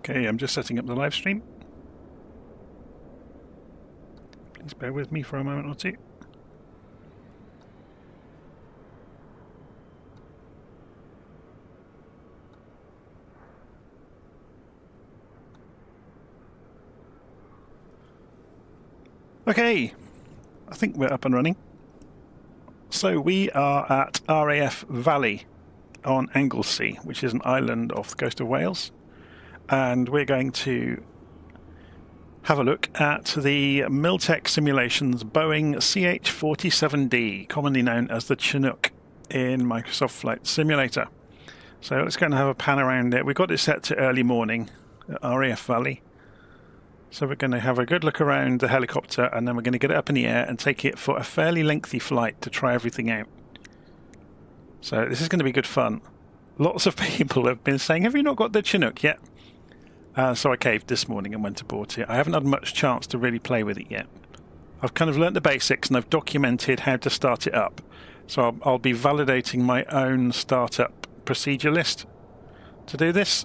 Okay, I'm just setting up the live stream. Please bear with me for a moment or two. Okay, I think we're up and running. So we are at RAF Valley on Anglesey, which is an island off the coast of Wales. And we're going to have a look at the Miltech Simulations Boeing CH47D, commonly known as the Chinook in Microsoft Flight Simulator. So let's go and have a pan around it. We've got it set to early morning at RAF Valley. So we're going to have a good look around the helicopter, and then we're going to get it up in the air and take it for a fairly lengthy flight to try everything out. So this is going to be good fun. Lots of people have been saying, have you not got the Chinook yet? So I caved this morning and went aboard it. I haven't had much chance to really play with it yet. I've kind of learnt the basics and I've documented how to start it up. So I'll be validating my own startup procedure list to do this.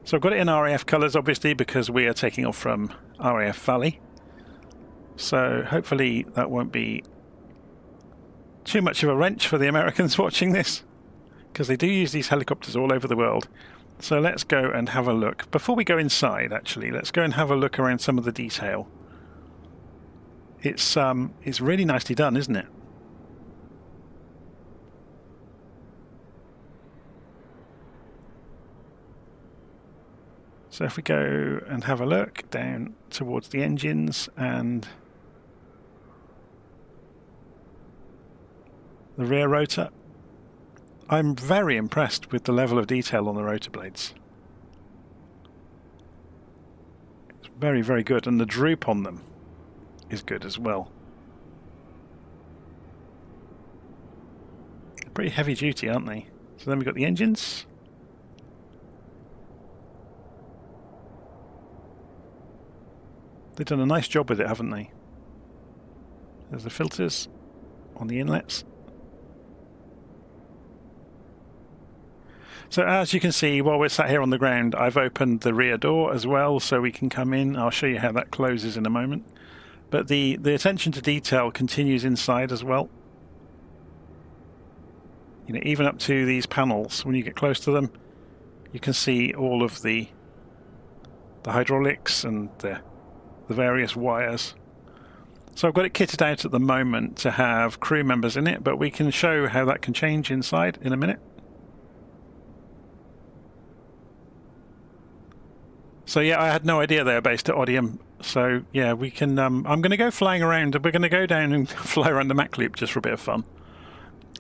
So I've got it in RAF colours, obviously, because we are taking off from RAF Valley. So hopefully that won't be too much of a wrench for the Americans watching this, because they do use these helicopters all over the world. So let's go and have a look. Before we go inside, actually, let's go and have a look around some of the detail. It's really nicely done, isn't it? So if we go and have a look down towards the engines and the rear rotor, I'm very impressed with the level of detail on the rotor blades. It's very, very good, and the droop on them is good as well. They're pretty heavy duty, aren't they? So then we've got the engines. They've done a nice job with it, haven't they? There's the filters on the inlets. So as you can see, while we're sat here on the ground, I've opened the rear door as well so we can come in. I'll show you how that closes in a moment. But the attention to detail continues inside as well. You know, even up to these panels, when you get close to them, you can see all of the hydraulics and the various wires. So I've got it kitted out at the moment to have crew members in it, but we can show how that can change inside in a minute. So yeah, I had no idea they were based at Odium. So yeah, we can. I'm going to go flying around. We're going to go down and fly around the Mach Loop just for a bit of fun.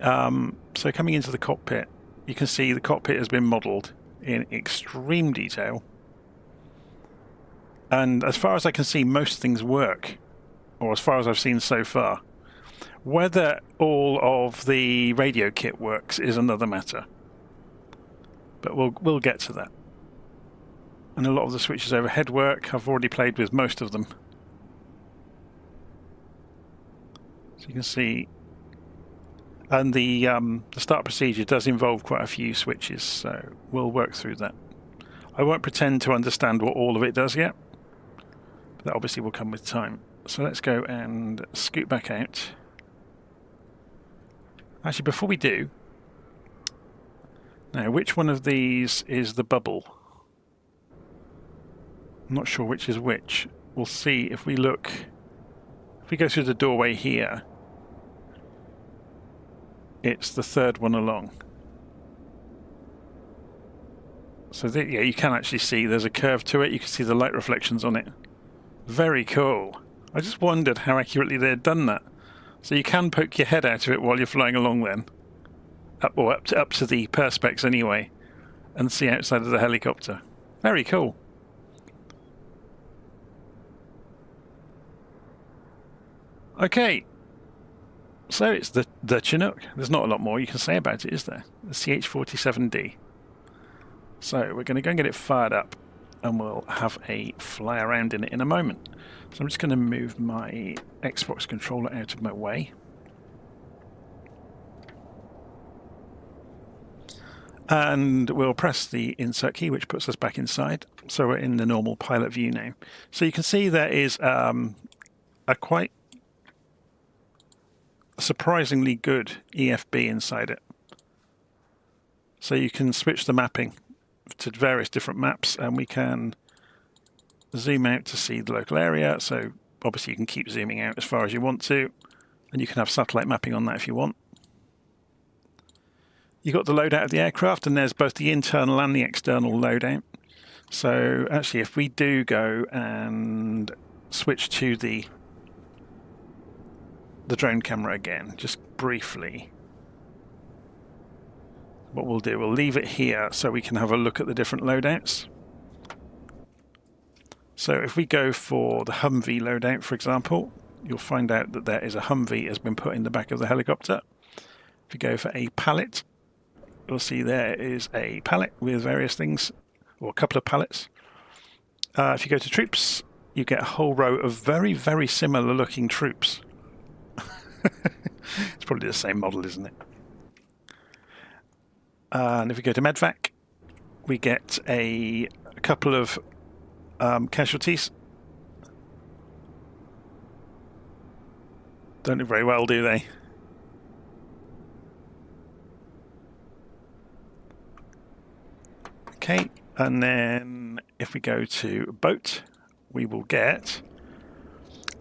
So coming into the cockpit, you can see the cockpit has been modelled in extreme detail. And as far as I can see, most things work, or as far as I've seen so far. Whether all of the radio kit works is another matter. But we'll get to that. And a lot of the switches overhead work. I've already played with most of them. So you can see, and the start procedure does involve quite a few switches, so we'll work through that. I won't pretend to understand what all of it does yet. But that obviously will come with time. So let's go and scoot back out. Actually, before we do, now which one of these is the bubble? I'm not sure which is which. We'll see if we look. If we go through the doorway here, it's the third one along. So yeah, you can actually see there's a curve to it. You can see the light reflections on it. Very cool. I just wondered how accurately they'd done that. So you can poke your head out of it while you're flying along then. Up to the perspex anyway, and see outside of the helicopter. Very cool. Okay, so it's the Chinook. There's not a lot more you can say about it, is there? The CH47D. So we're going to go and get it fired up, and we'll have a fly around in it in a moment. So I'm just going to move my Xbox controller out of my way. And we'll press the insert key, which puts us back inside. So we're in the normal pilot view now. So you can see there is a quite surprisingly good EFB inside it. So you can switch the mapping to various different maps, and we can zoom out to see the local area. So obviously you can keep zooming out as far as you want to, and you can have satellite mapping on that if you want. You've got the loadout of the aircraft, and there's both the internal and the external loadout. So actually, if we do go and switch to the drone camera again, just briefly, what we'll do, we'll leave it here so we can have a look at the different loadouts. So if we go for the Humvee loadout, for example, you'll find out that there is a Humvee has been put in the back of the helicopter. If you go for a pallet, you'll see there is a pallet with various things, or a couple of pallets. If you go to troops, you get a whole row of very, very similar looking troops. It's probably the same model, isn't it? And if we go to medvac, we get a couple of casualties. Don't look very well, do they? Okay, and then if we go to boat, we will get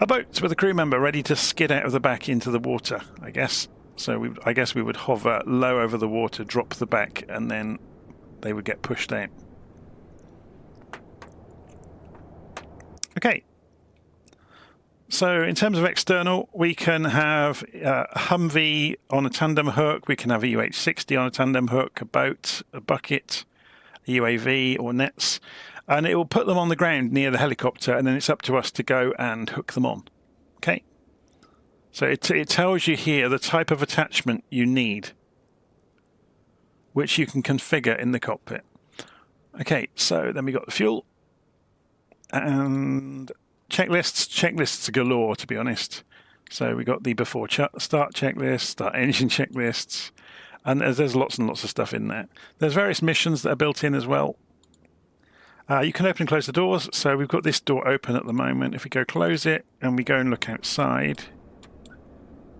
a boat with a crew member ready to skid out of the back into the water, I guess. So I guess we would hover low over the water, drop the back, and then they would get pushed out. Okay. So in terms of external, we can have a Humvee on a tandem hook, we can have a UH-60 on a tandem hook, a boat, a bucket, a UAV or nets, and it will put them on the ground near the helicopter, and then it's up to us to go and hook them on. Okay. So it tells you here the type of attachment you need, which you can configure in the cockpit. Okay, so then we got the fuel and checklists galore, to be honest. So we got the before start checklist, start engine checklists, and there's lots and lots of stuff in there. There's various missions that are built in as well. You can open and close the doors. So we've got this door open at the moment. If we go close it and we go and look outside,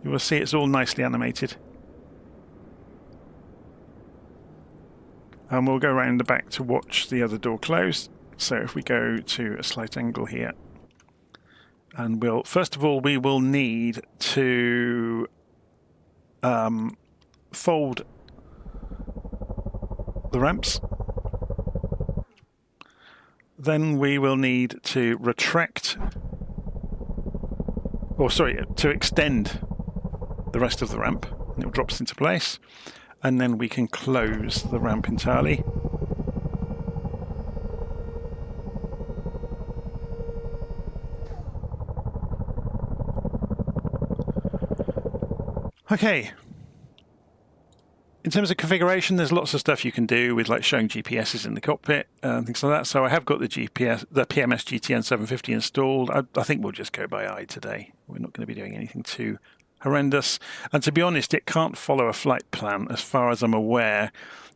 you will see it's all nicely animated. And we'll go around the back to watch the other door close. So if we go to a slight angle here, and first of all, we will need to fold the ramps. Then we will need to retract, or sorry, to extend the rest of the ramp. And it drops into place. And then we can close the ramp entirely. Okay. In terms of configuration, there's lots of stuff you can do with like showing GPSs in the cockpit and things like that. So I have got the PMS GTN 750 installed. I think we'll just go by eye today. We're not going to be doing anything too horrendous. And to be honest, it can't follow a flight plan as far as I'm aware.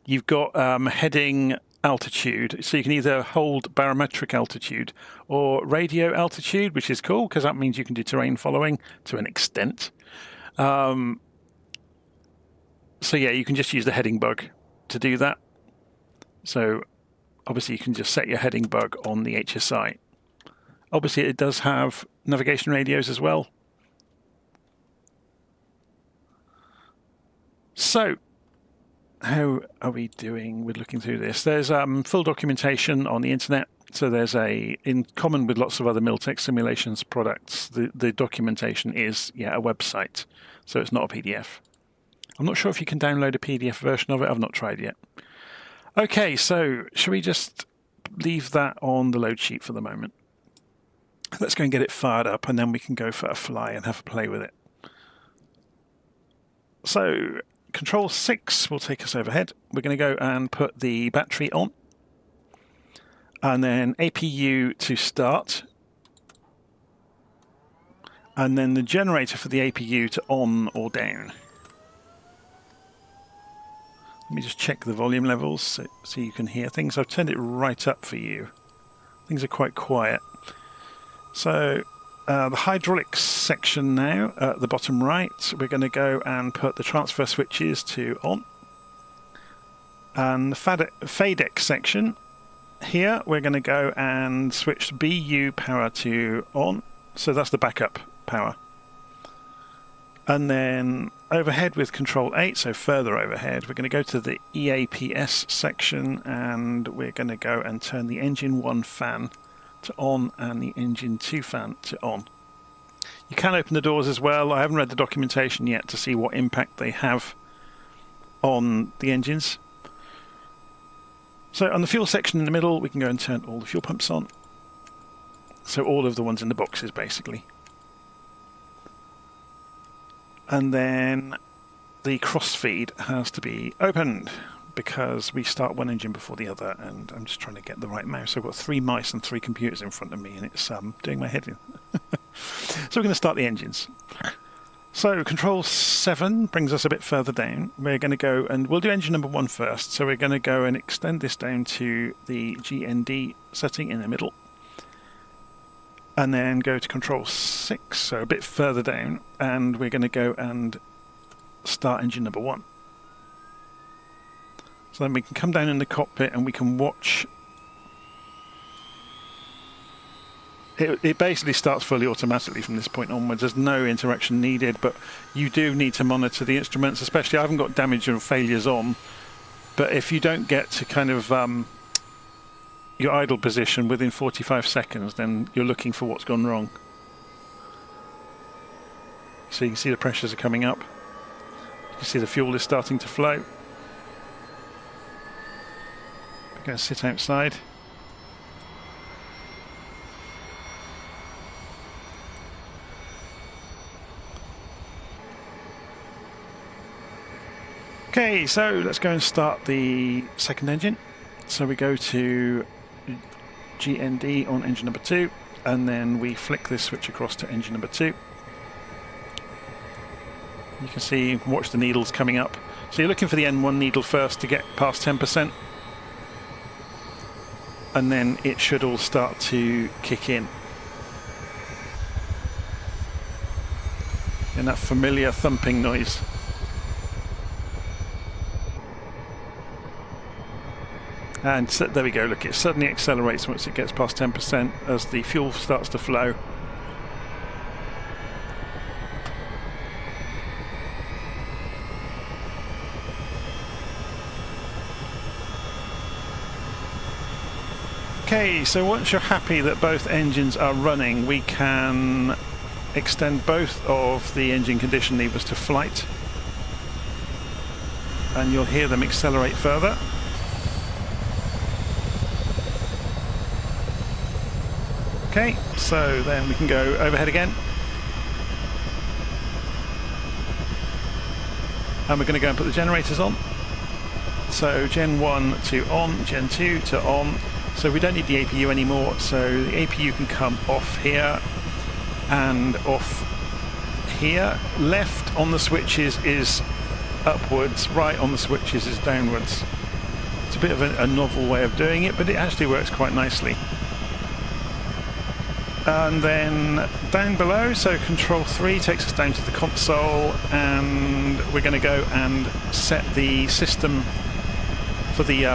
You've got heading altitude, so you can either hold barometric altitude or radio altitude, which is cool because that means you can do terrain following to an extent. So yeah, you can just use the heading bug to do that. So obviously you can just set your heading bug on the HSI. Obviously it does have navigation radios as well. So how are we doing with looking through this? There's full documentation on the internet. So there's in common with lots of other Miltech simulations products, the documentation is a website. So it's not a PDF. I'm not sure if you can download a PDF version of it. I've not tried yet. Okay, so should we just leave that on the load sheet for the moment? Let's go and get it fired up, and then we can go for a fly and have a play with it. So Control 6 will take us overhead. We're going to go and put the battery on. And then APU to start. And then the generator for the APU to on or down. Let me just check the volume levels so you can hear things. I've turned it right up for you. Things are quite quiet. So the hydraulics section now at the bottom right, we're going to go and put the transfer switches to on. And the FADEC section, here we're going to go and switch BU power to on. So that's the backup power. And then overhead with control 8, so further overhead, we're going to go to the EAPS section and we're going to go and turn the engine 1 fan to on and the engine 2 fan to on. You can open the doors as well. I haven't read the documentation yet to see what impact they have on the engines. So on the fuel section in the middle, we can go and turn all the fuel pumps on. So all of the ones in the boxes basically. And then the crossfeed has to be opened because we start one engine before the other, and I'm just trying to get the right mouse. I've got 3 mice and 3 computers in front of me, and it's doing my head in. So we're going to start the engines. So control 7 brings us a bit further down. We're going to go and we'll do engine number 1 first. So we're going to go and extend this down to the GND setting in the middle. And then go to control 6, so a bit further down, and we're going to go and start engine number 1. So then we can come down in the cockpit and we can watch. It basically starts fully automatically from this point onwards. There's no interaction needed, but you do need to monitor the instruments, especially I haven't got damage or failures on, but if you don't get to kind of your idle position within 45 seconds, then you're looking for what's gone wrong. So you can see the pressures are coming up. You can see the fuel is starting to flow. We're going to sit outside. Okay, so let's go and start the second engine. So we go to GND on engine number 2, and then we flick this switch across to engine number 2. You can see, watch the needles coming up. So you're looking for the N1 needle first to get past 10%, and then it should all start to kick in. And that familiar thumping noise. And so, there we go, look, it suddenly accelerates once it gets past 10% as the fuel starts to flow. Okay, so once you're happy that both engines are running, we can extend both of the engine condition levers to flight. And you'll hear them accelerate further. Okay, so then we can go overhead again. And we're going to go and put the generators on. So Gen 1 to on, Gen 2 to on. So we don't need the APU anymore, so the APU can come off here and off here. Left on the switches is upwards, right on the switches is downwards. It's a bit of a novel way of doing it, but it actually works quite nicely. And then down below, so control 3 takes us down to the console, and we're going to go and set the system for the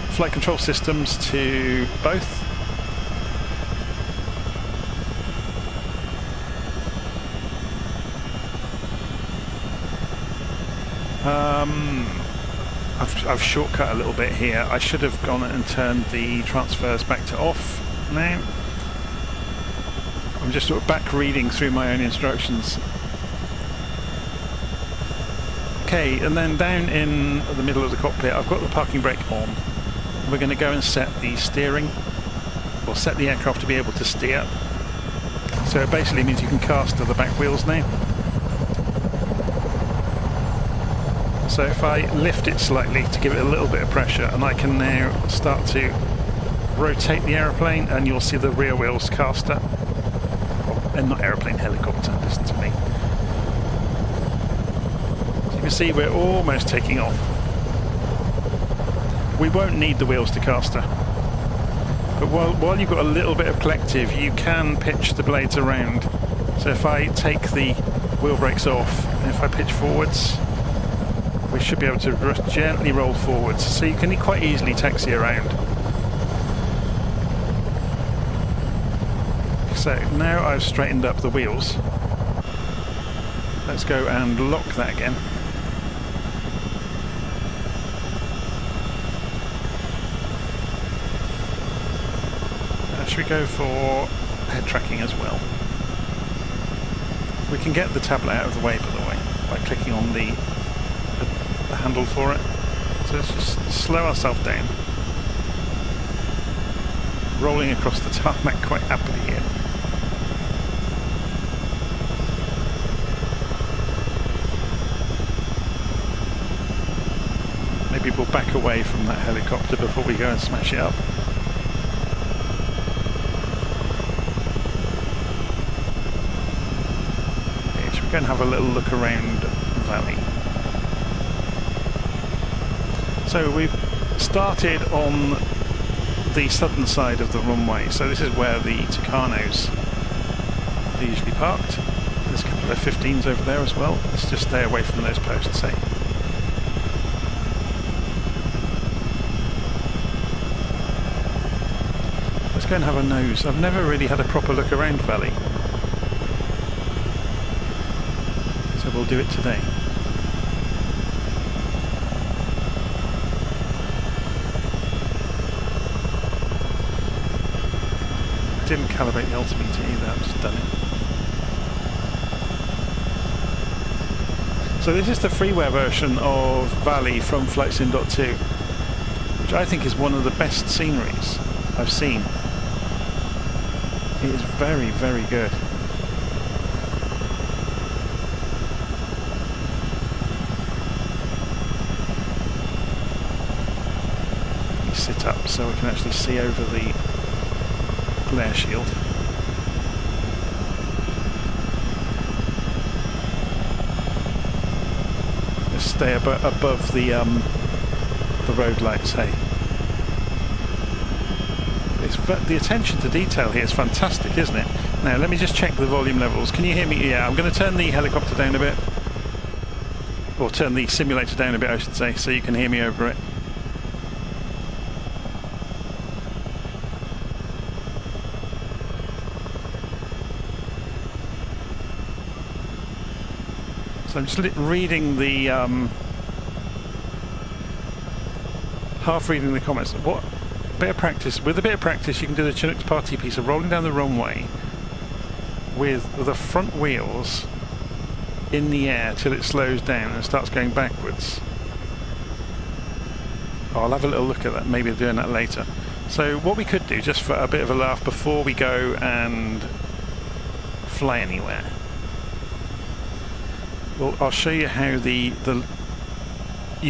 flight control systems to both. I've shortcut a little bit here. I should have gone and turned the transfers back to off now. I'm just sort of back reading through my own instructions. Okay, and then down in the middle of the cockpit, I've got the parking brake on. We're going to go and set the steering, or set the aircraft to be able to steer. So it basically means you can cast to the back wheels now. So if I lift it slightly to give it a little bit of pressure, and I can now start to rotate the aeroplane, and you'll see the rear wheels caster. And not aeroplane, helicopter, listen to me. So you can see we're almost taking off. we won't need the wheels to caster. But while you've got a little bit of collective, you can pitch the blades around. So if I take the wheel brakes off, and if I pitch forwards, we should be able to gently roll forwards. So you can quite easily taxi around. So now I've straightened up the wheels. Let's go and lock that again. Should we go for head tracking as well? We can get the tablet out of the way, by the way, by clicking on the handle for it. So let's just slow ourselves down. Rolling across the tarmac quite happily here. Maybe we'll back away from that helicopter before we go and smash it up. Go and have a little look around the valley. So we've started on the southern side of the runway, so this is where the Tucanos are usually parked. There's a couple of F-15s over there as well. Let's just stay away from those posts, say. Let's go and have a nose. I've never really had a proper look around valley. So we'll do it today. I didn't calibrate the altimeter either, I've just done it. So this is the freeware version of Valley from FlightSim.2, which I think is one of the best sceneries I've seen. It is very, very good. Sit up so we can actually see over the glare shield. Just stay above the road lights, hey. The attention to detail here is fantastic, isn't it? Now let me just check the volume levels. Can you hear me? Yeah, I'm going to turn the helicopter down a bit. Or turn the simulator down a bit, I should say, so you can hear me over it. So I'm just reading the half reading the comments. What bit of practice? With a bit of practice, you can do the Chinook's party piece of rolling down the runway with the front wheels in the air till it slows down and starts going backwards. I'll have a little look at that. Maybe doing that later. So what we could do, just for a bit of a laugh, before we go and fly anywhere. Well, I'll show you how you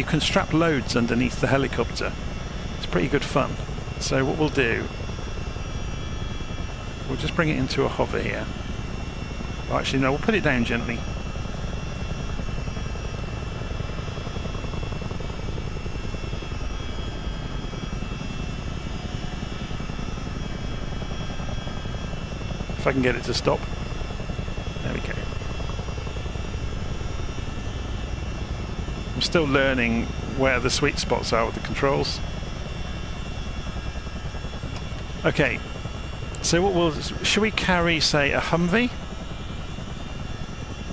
can strap loads underneath the helicopter. It's pretty good fun. So what we'll do, we'll just bring it into a hover here. Oh, actually, no, we'll put it down gently. If I can get it to stop. There we go. I'm still learning where the sweet spots are with the controls. Okay, so should we carry, say, a Humvee?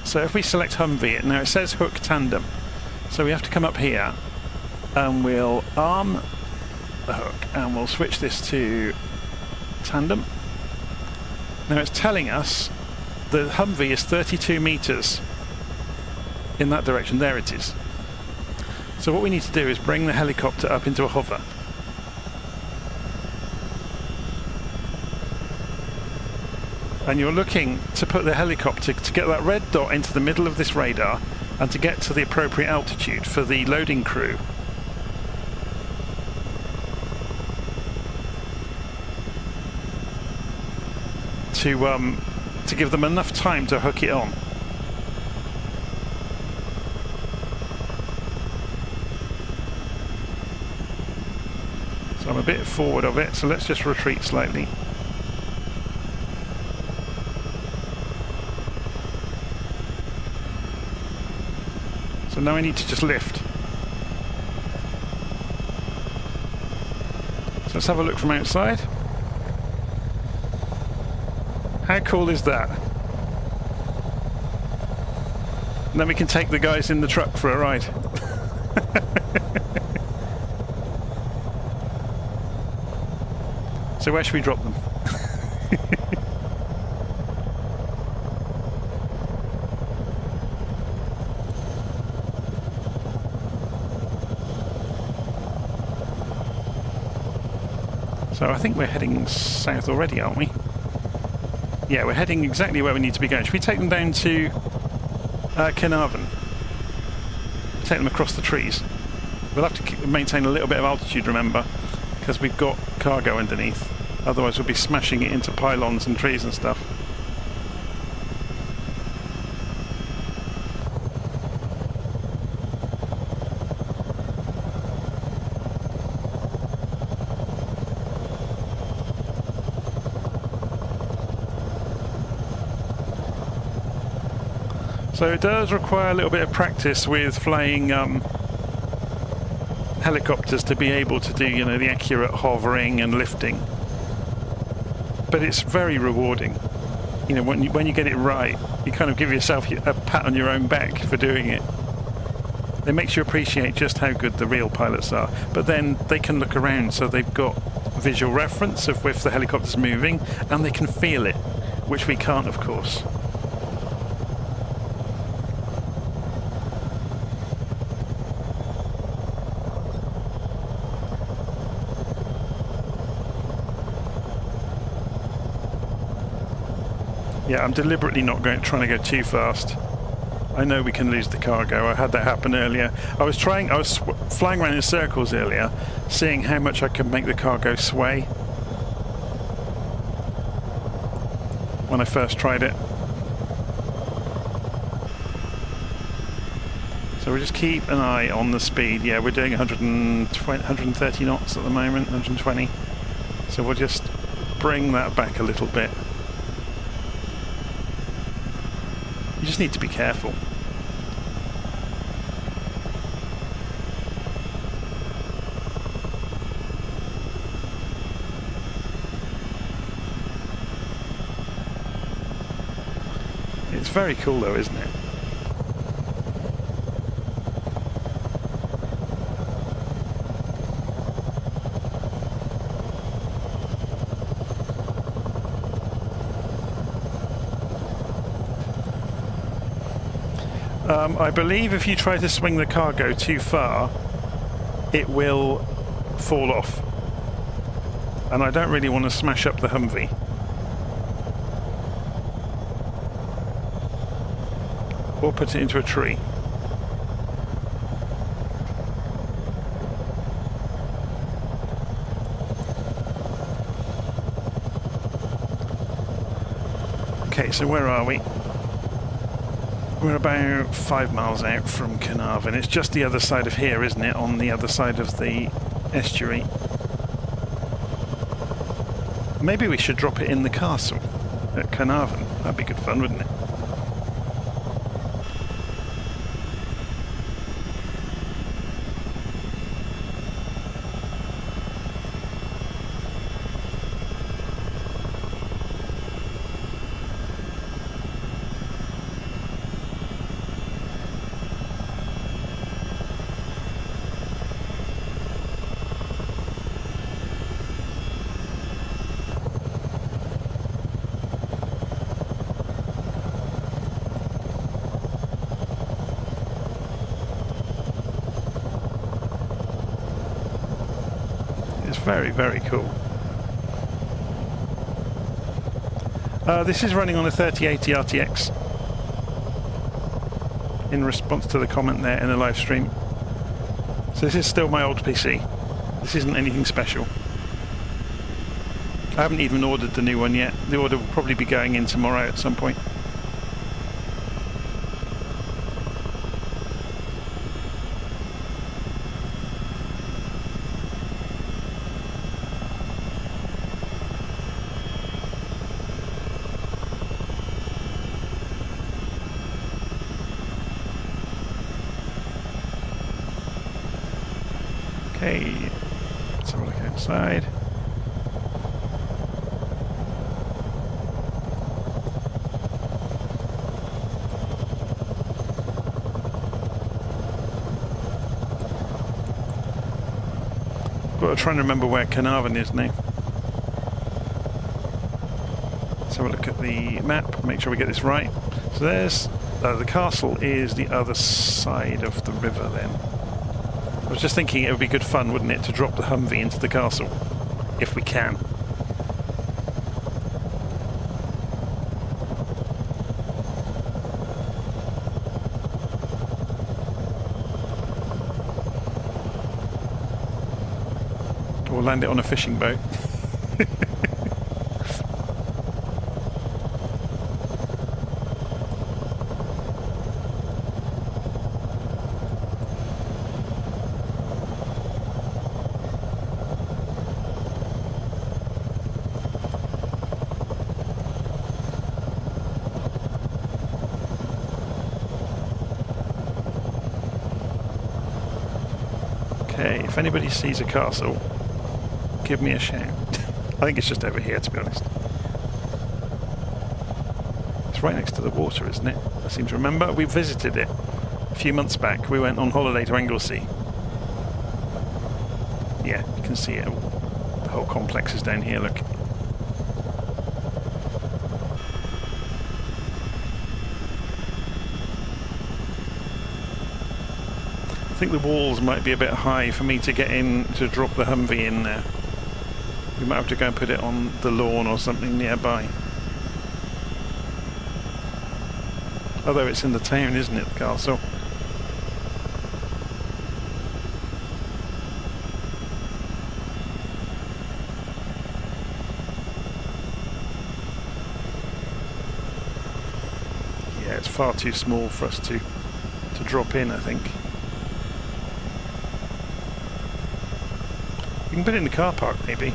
So if we select Humvee, now it says hook tandem. So we have to come up here and we'll arm the hook and we'll switch this to tandem. Now it's telling us the Humvee is 32 meters in that direction. There it is. So what we need to do is bring the helicopter up into a hover. And you're looking to put the helicopter to get that red dot into the middle of this radar and to get to the appropriate altitude for the loading crew. To give them enough time to hook it on. a bit forward of it, so let's just retreat slightly. So now I need to just lift. So let's have a look from outside. How cool is that? And then we can take the guys in the truck for a ride. So where should we drop them? So I think we're heading south already, aren't we? Yeah, we're heading exactly where we need to be going. Should we take them down to Carnarvon? Take them across the trees. We'll have to maintain a little bit of altitude, remember, because we've got cargo underneath. Otherwise we'll be smashing it into pylons and trees and stuff. So it does require a little bit of practice with flying helicopters to be able to do, you know, the accurate hovering and lifting. But it's very rewarding. You know, when you get it right, you kind of give yourself a pat on your own back for doing it. It makes you appreciate just how good the real pilots are. But then they can look around, so they've got visual reference of if the helicopter's moving, and they can feel it, which we can't, of course. Yeah, I'm deliberately not trying to go too fast. I know we can lose the cargo. I had that happen earlier. I was flying around in circles earlier, seeing how much I could make the cargo sway when I first tried it. So we'll just keep an eye on the speed. Yeah, we're doing 130 knots at the moment, 120. So we'll just bring that back a little bit. You just need to be careful. It's very cool though, isn't it? I believe if you try to swing the cargo too far, it will fall off. And I don't really want to smash up the Humvee. Or put it into a tree. Okay, so where are we? We're about 5 miles out from Carnarvon. It's just the other side of here, isn't it? On the other side of the estuary. Maybe we should drop it in the castle at Carnarvon. That'd be good fun, wouldn't it? Very, very cool. This is running on a 3080 RTX in response to the comment there in the live stream. So this is still my old PC. This isn't anything special. I haven't even ordered the new one yet. The order will probably be going in tomorrow at some point. Okay, let's have a look outside. Got to try and remember where Carnarvon is now. Let's have a look at the map, make sure we get this right. So there's the castle is the other side of the river then. I was just thinking it would be good fun, wouldn't it, to drop the Humvee into the castle, if we can. Or land it on a fishing boat. Okay, if anybody sees a castle, give me a shout. I think it's just over here, to be honest. It's right next to the water, isn't it? I seem to remember. We visited it a few months back. We went on holiday to Anglesey. Yeah, you can see it. The whole complex is down here, look. I think the walls might be a bit high for me to get in to drop the Humvee in there. We might have to go and put it on the lawn or something nearby. Although it's in the town, isn't it, the castle? Yeah, it's far too small for us to drop in, I think. We can put it in the car park, maybe.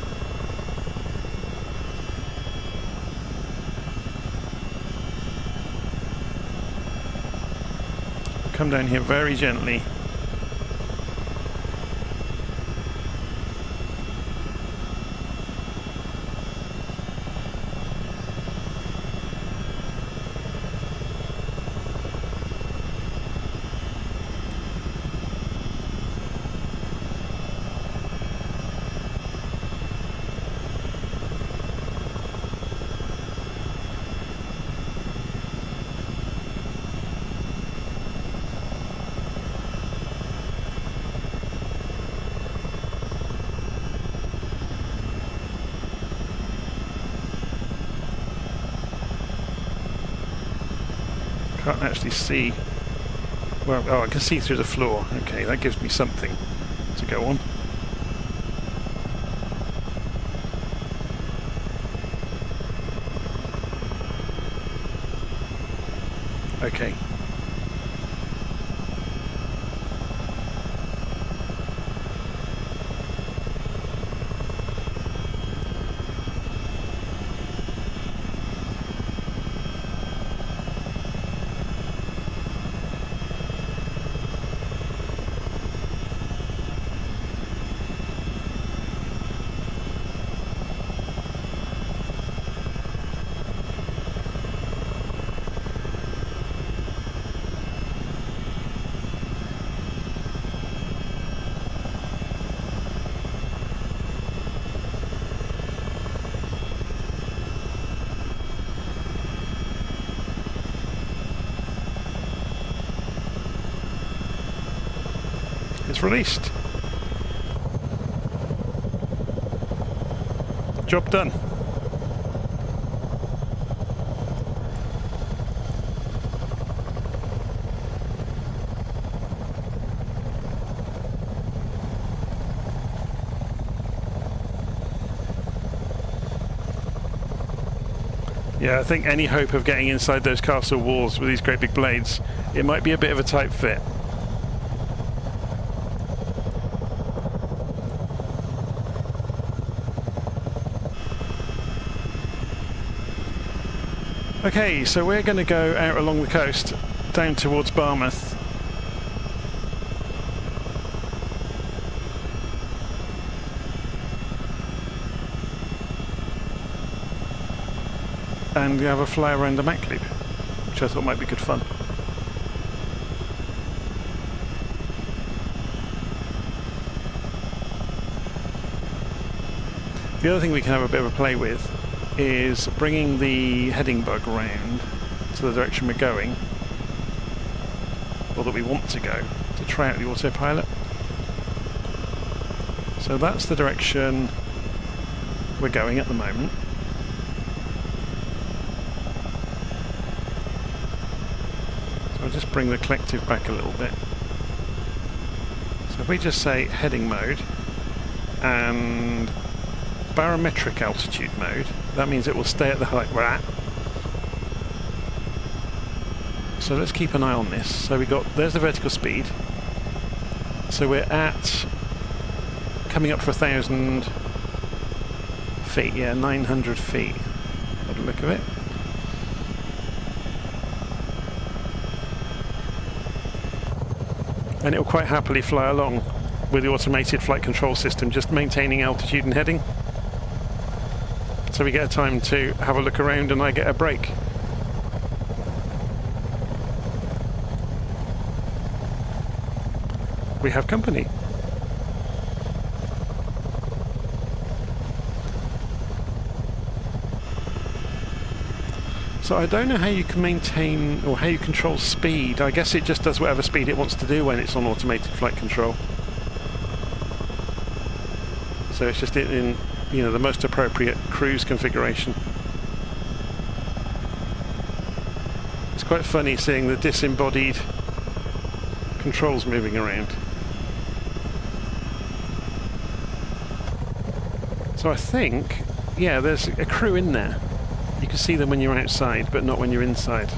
Come down here very gently. Can't actually see. Well, oh, I can see through the floor. Okay, that gives me something to go on. Okay. It's released. Job done. Yeah, I think any hope of getting inside those castle walls with these great big blades, it might be a bit of a tight fit. Okay, so we're going to go out along the coast, down towards Barmouth. and have a fly around the Mach loop, which I thought might be good fun. The other thing we can have a bit of a play with is bringing the heading bug round to the direction we're going, or that we want to go, to try out the autopilot. So that's the direction we're going at the moment. So I'll just bring the collective back a little bit. So if we just say heading mode and barometric altitude mode, that means it will stay at the height we're at. So let's keep an eye on this. So there's the vertical speed. So we're at coming up for 1,000 feet, yeah, 900 feet by the look of it. And it will quite happily fly along with the automated flight control system, just maintaining altitude and heading. So we get a time to have a look around and I get a break. We have company. So I don't know how you can maintain or how you control speed. I guess it just does whatever speed it wants to do when it's on automated flight control. So it's just in the most appropriate cruise configuration. It's quite funny seeing the disembodied controls moving around. So I think, yeah, there's a crew in there. You can see them when you're outside, but not when you're inside.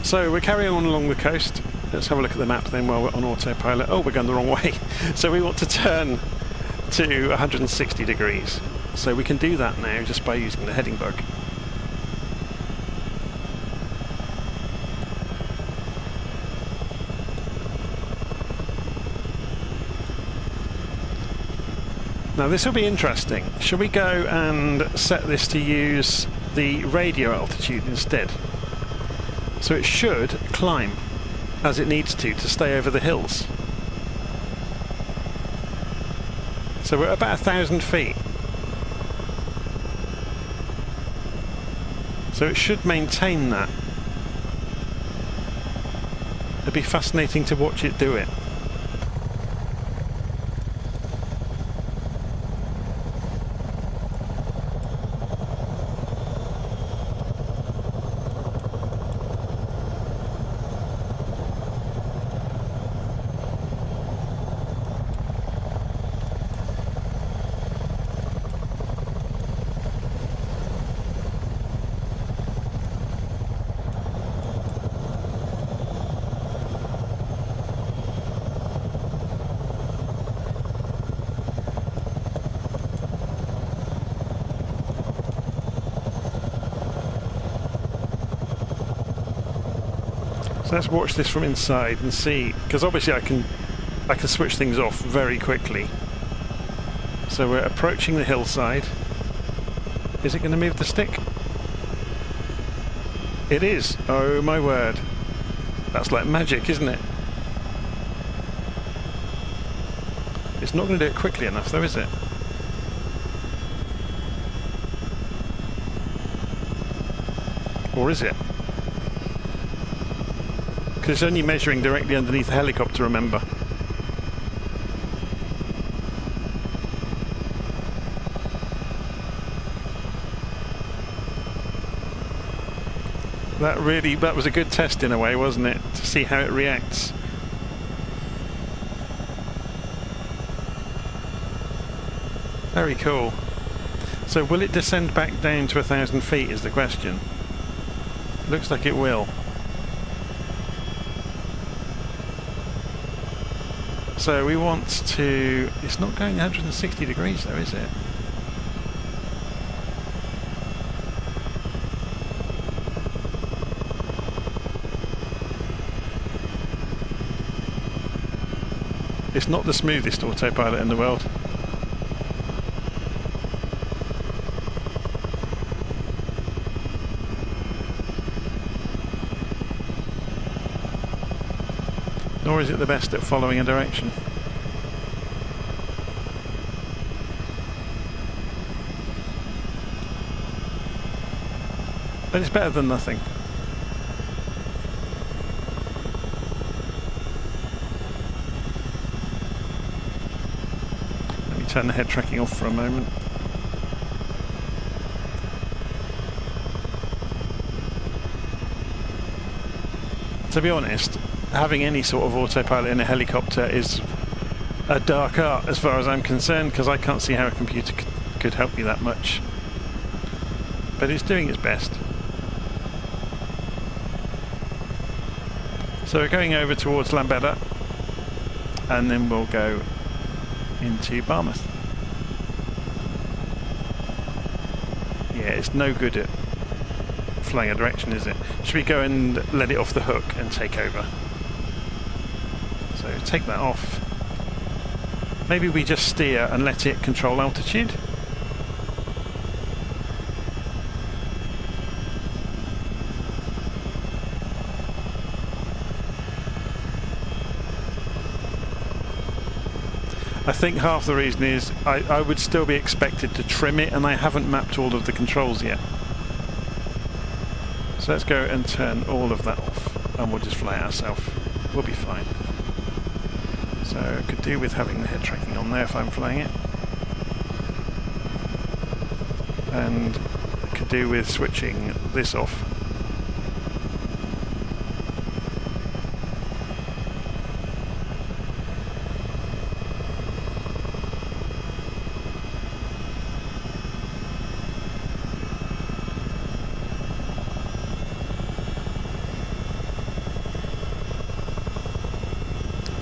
So we're carrying on along the coast. Let's have a look at the map then while we're on autopilot. Oh, we're going the wrong way. So we want to turn to 160 degrees. So we can do that now just by using the heading bug. Now this will be interesting. Shall we go and set this to use the radio altitude instead? So it should climb as it needs to stay over the hills. So we're at about 1,000 feet. So it should maintain that. It'd be fascinating to watch it do it. So let's watch this from inside and see, because obviously I can switch things off very quickly. So we're approaching the hillside. Is it going to move the stick? It is. Oh my word. That's like magic, isn't it? It's not going to do it quickly enough though, is it? Or is it? Because it's only measuring directly underneath the helicopter, remember. That was a good test in a way, wasn't it? To see how it reacts. Very cool. So will it descend back down to 1,000 feet is the question. Looks like it will. So we want to... It's not going 160 degrees though, is it? It's not the smoothest autopilot in the world. Nor is it the best at following a direction. But it's better than nothing. Let me turn the head tracking off for a moment. To be honest, having any sort of autopilot in a helicopter is a dark art as far as I'm concerned, because I can't see how a computer could help me that much. But it's doing its best. So we're going over towards Lambeda, and then we'll go into Barmouth. Yeah, it's no good at flying a direction, is it? Should we go and let it off the hook and take over? So take that off. Maybe we just steer and let it control altitude. I think half the reason is I would still be expected to trim it, and I haven't mapped all of the controls yet. So let's go and turn all of that off, and we'll just fly it ourselves. We'll be fine. So I could do with having the head tracking on there if I'm flying it. And I could do with switching this off.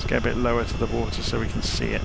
Get a bit lower to the water so we can see it.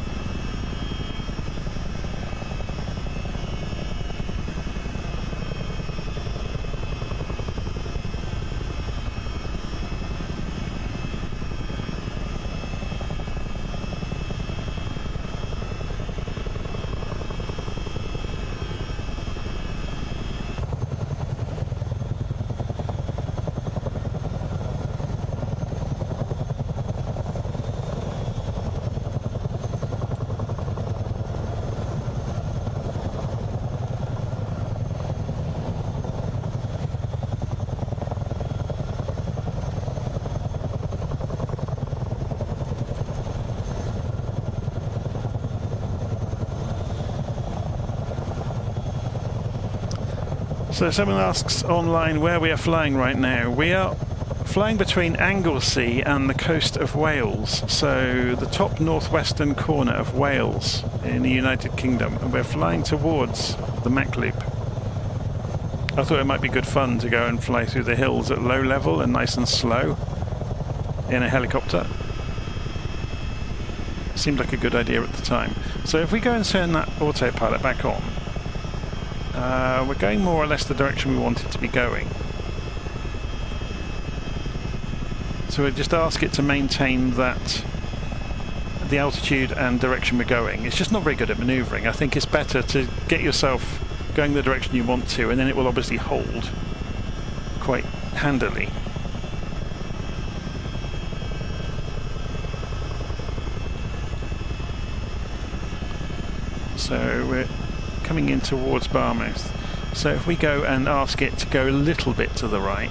So someone asks online where we are flying right now. We are flying between Anglesey and the coast of Wales, so the top northwestern corner of Wales in the United Kingdom, and we're flying towards the Mach Loop. I thought it might be good fun to go and fly through the hills at low level and nice and slow in a helicopter. Seemed like a good idea at the time. So if we go and turn that autopilot back on, we're going more or less the direction we want it to be going. So we just ask it to maintain that, the altitude and direction we're going. It's just not very good at manoeuvring. I think it's better to get yourself going the direction you want to, and then it will obviously hold quite handily. So we're coming in towards Barmouth. So if we go and ask it to go a little bit to the right,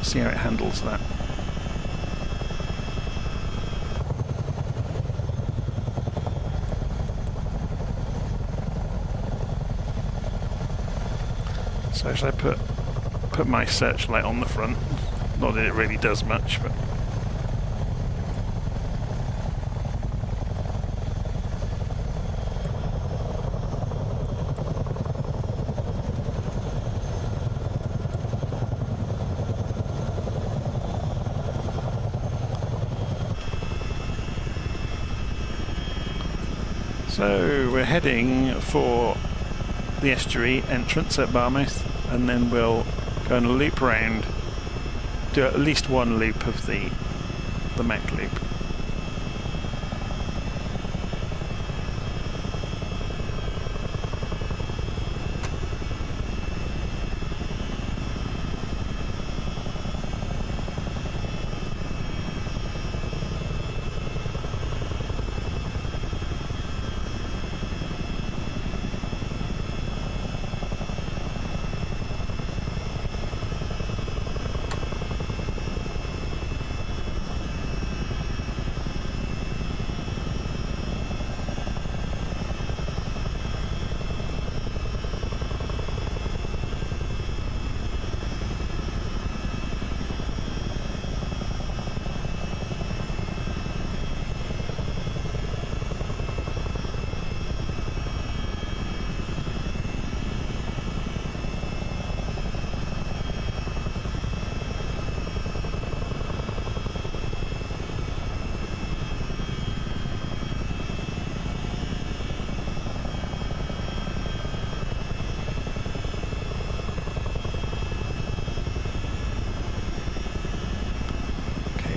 see how it handles that. So should I put my searchlight on the front? Not that it really does much, but so we're heading for the estuary entrance at Barmouth, and then we'll go and loop round do at least one loop of the mech loop.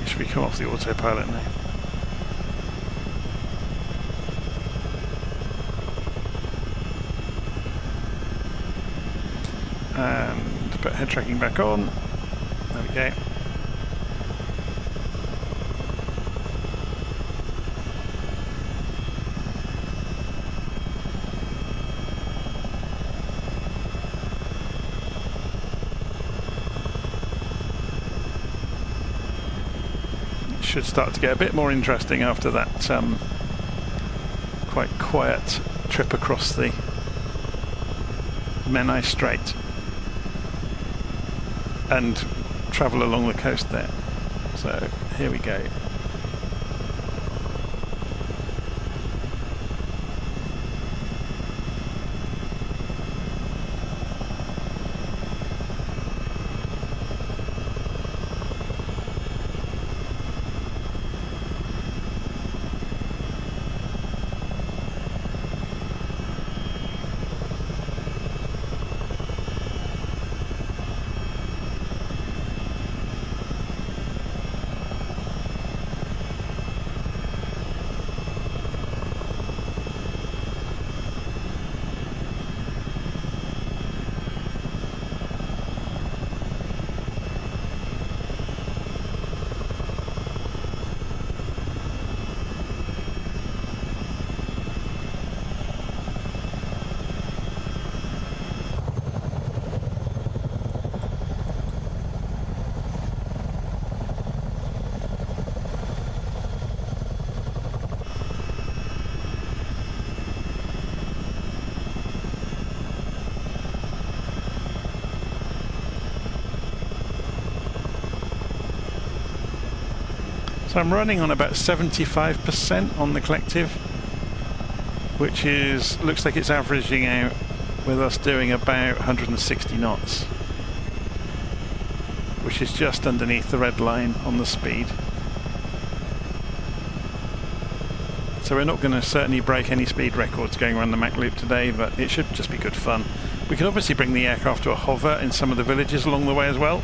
Should we come off the autopilot now? And put head tracking back on. There we go. Should start to get a bit more interesting after that quite quiet trip across the Menai Strait and travel along the coast there. So here we go. So I'm running on about 75% on the collective, which is, looks like it's averaging out with us doing about 160 knots, which is just underneath the red line on the speed. So we're not going to certainly break any speed records going around the Mach loop today, but it should just be good fun. We can obviously bring the aircraft to a hover in some of the villages along the way as well.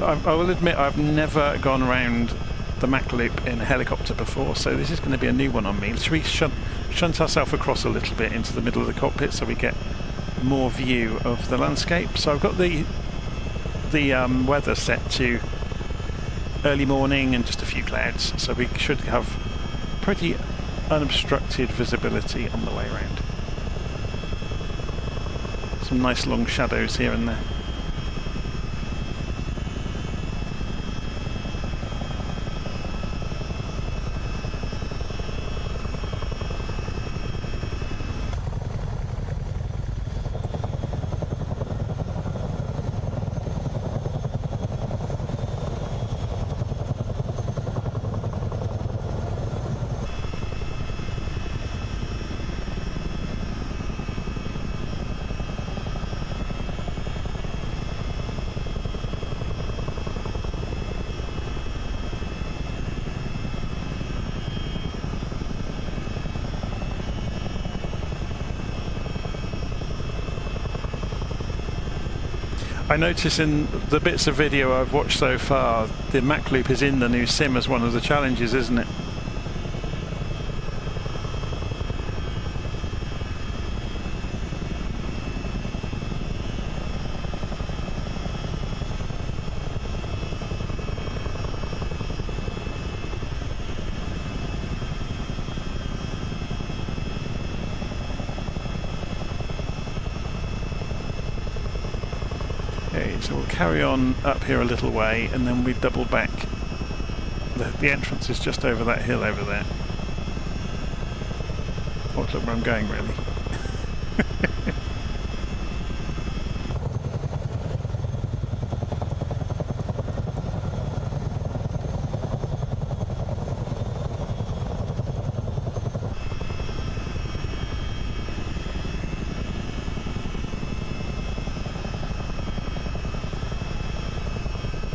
I will admit I've never gone around the Mach loop in a helicopter before, so this is going to be a new one on me. Should we shunt ourselves across a little bit into the middle of the cockpit so we get more view of the landscape? So I've got the weather set to early morning and just a few clouds, so we should have pretty unobstructed visibility on the way around. Some nice long shadows here and there. I notice in the bits of video I've watched so far, the Mac loop is in the new sim as one of the challenges, isn't it? So we'll carry on up here a little way and then we double back. The entrance is just over that hill over there. Oh, look where I'm going really.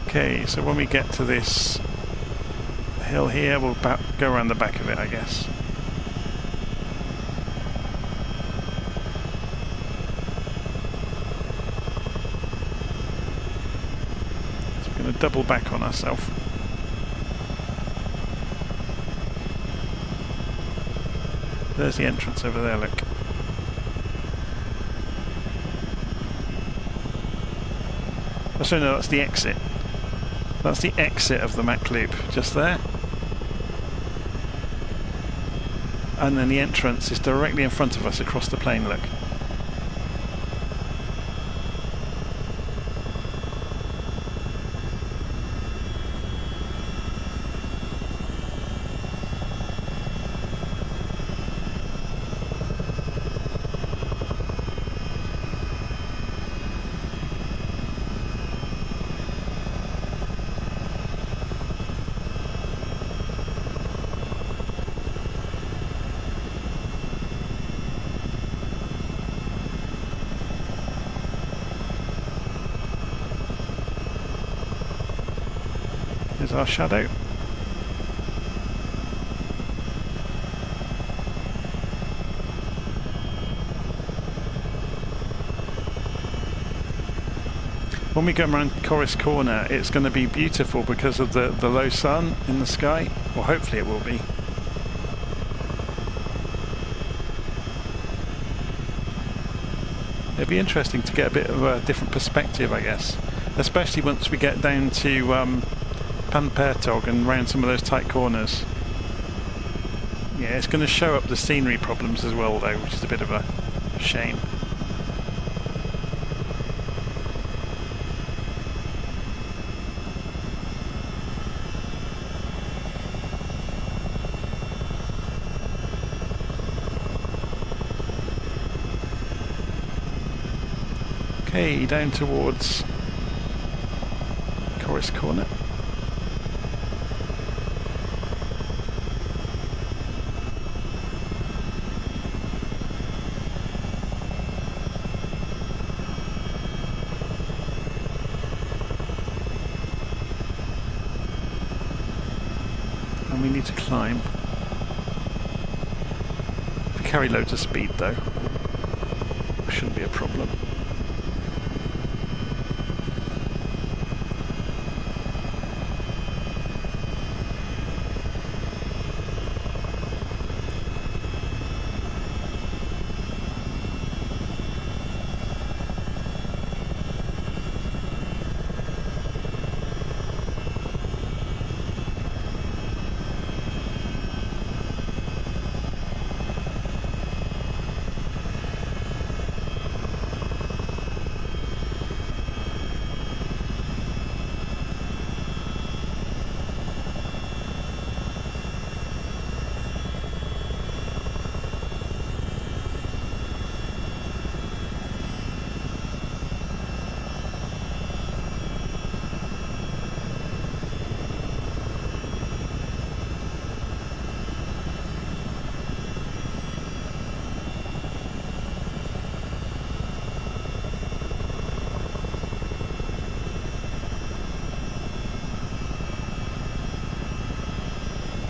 Okay, so when we get to this hill here, we'll go around the back of it, I guess. So we're going to double back on ourselves. There's the entrance over there, look. Oh, sorry, no, that's the exit. That's the exit of the Mac loop, just there. And then the entrance is directly in front of us across the plain, look. Here's our shadow. When we go around Chorus Corner, it's going to be beautiful because of the low sun in the sky. Well, hopefully it will be. It'd be interesting to get a bit of a different perspective, I guess. Especially once we get down to Panpertog and round some of those tight corners. Yeah, it's going to show up the scenery problems as well though, which is a bit of a shame. Okay, down towards Chorus Corner. And we need to climb. We carry loads of speed though. Shouldn't be a problem.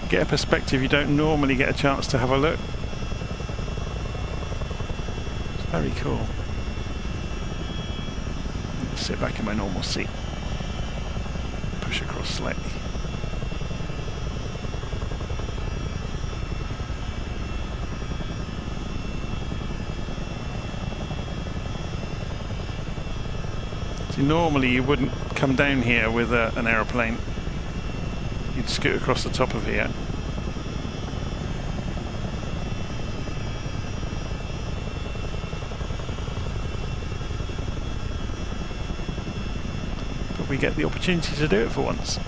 Get a perspective you don't normally get a chance to have a look. It's very cool. sit back in my normal seat. Push across slightly. See, normally you wouldn't come down here with an aeroplane. You'd scoot across the top of here. But we get the opportunity to do it for once.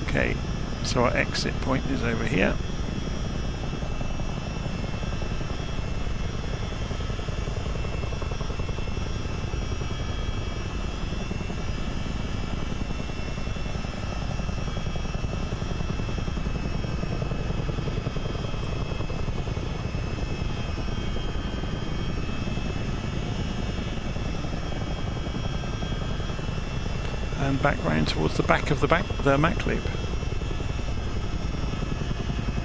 Okay, so our exit point is over here. And back round towards the back of the Mac loop.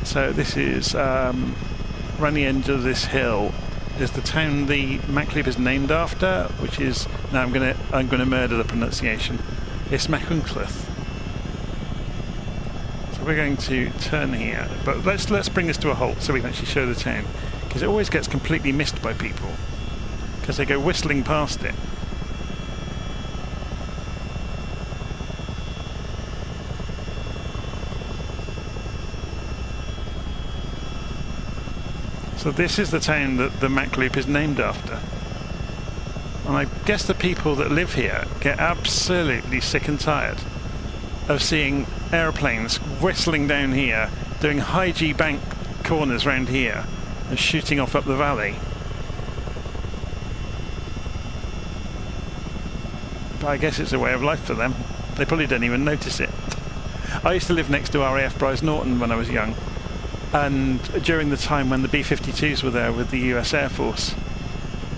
So this is around the end of this hill is the town the Mac loop is named after, which is, now I'm gonna murder the pronunciation. It's Machynlleth. So we're going to turn here, but let's bring this to a halt so we can actually show the town, because it always gets completely missed by people because they go whistling past it. So this is the town that the Mac loop is named after. And I guess the people that live here get absolutely sick and tired of seeing aeroplanes whistling down here, doing high G bank corners round here, and shooting off up the valley. But I guess it's a way of life for them. They probably don't even notice it. I used to live next to RAF Bryce Norton when I was young. And during the time when the B-52s were there with the US Air Force,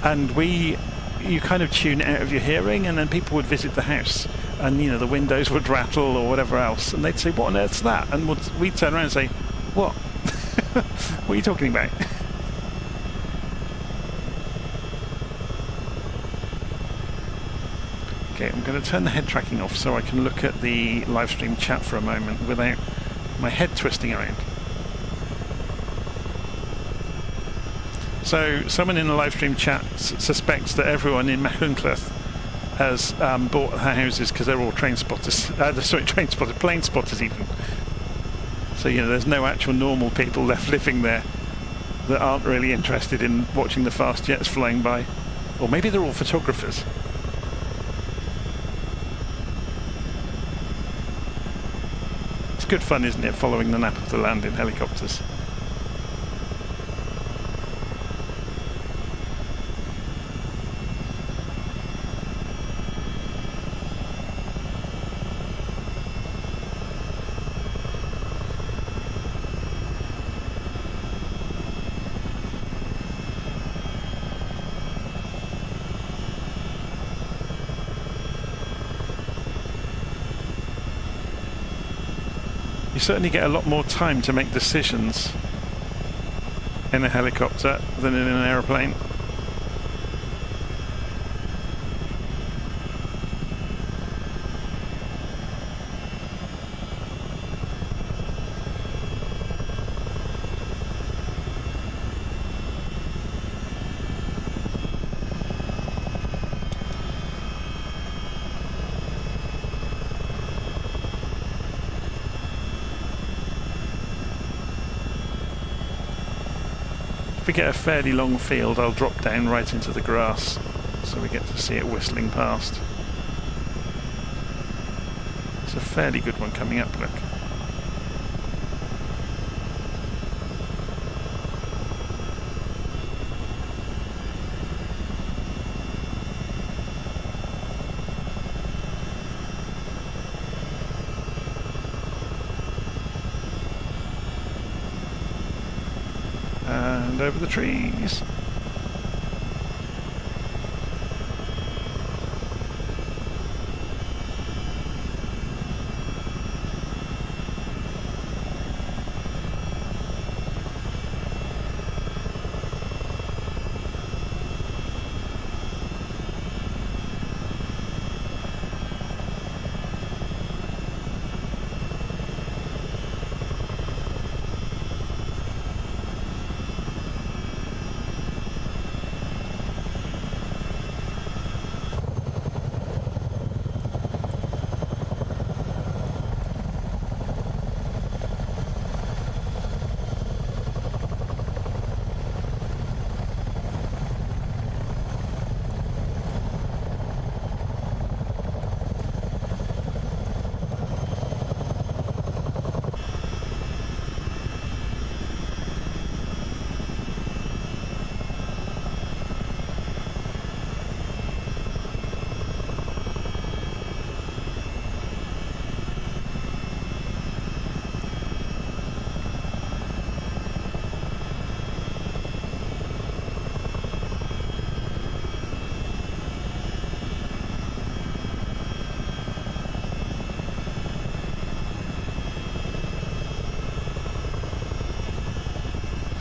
and you kind of tune it out of your hearing, and then people would visit the house, and you know, the windows would rattle or whatever else, and they'd say, "What on earth's that?" And we'd turn around and say, "What? What are you talking about?" Okay, I'm going to turn the head tracking off so I can look at the live stream chat for a moment without my head twisting around. So someone in the live stream chat suspects that everyone in Machynlleth has bought their houses because they're all train spotters. Plane spotters even. So you know, there's no actual normal people left living there that aren't really interested in watching the fast jets flying by, or maybe they're all photographers. It's good fun, isn't it, following the nap of the land in helicopters? You certainly get a lot more time to make decisions in a helicopter than in an aeroplane. If we get a fairly long field, I'll drop down right into the grass so we get to see it whistling past. It's a fairly good one coming up, look. And over the trees.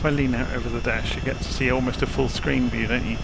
if I lean out over the dash, you get to see almost a full screen view, don't you?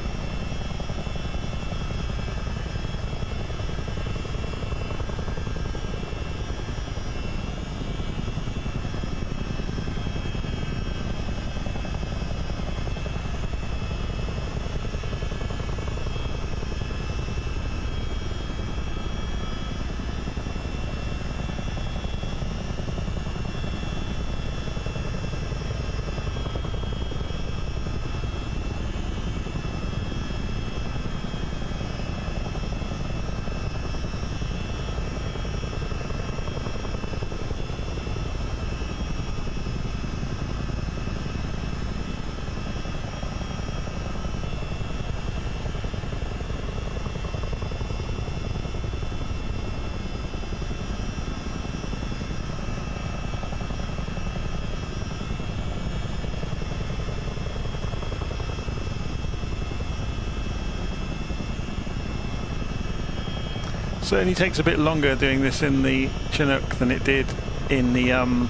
Certainly takes a bit longer doing this in the Chinook than it did in the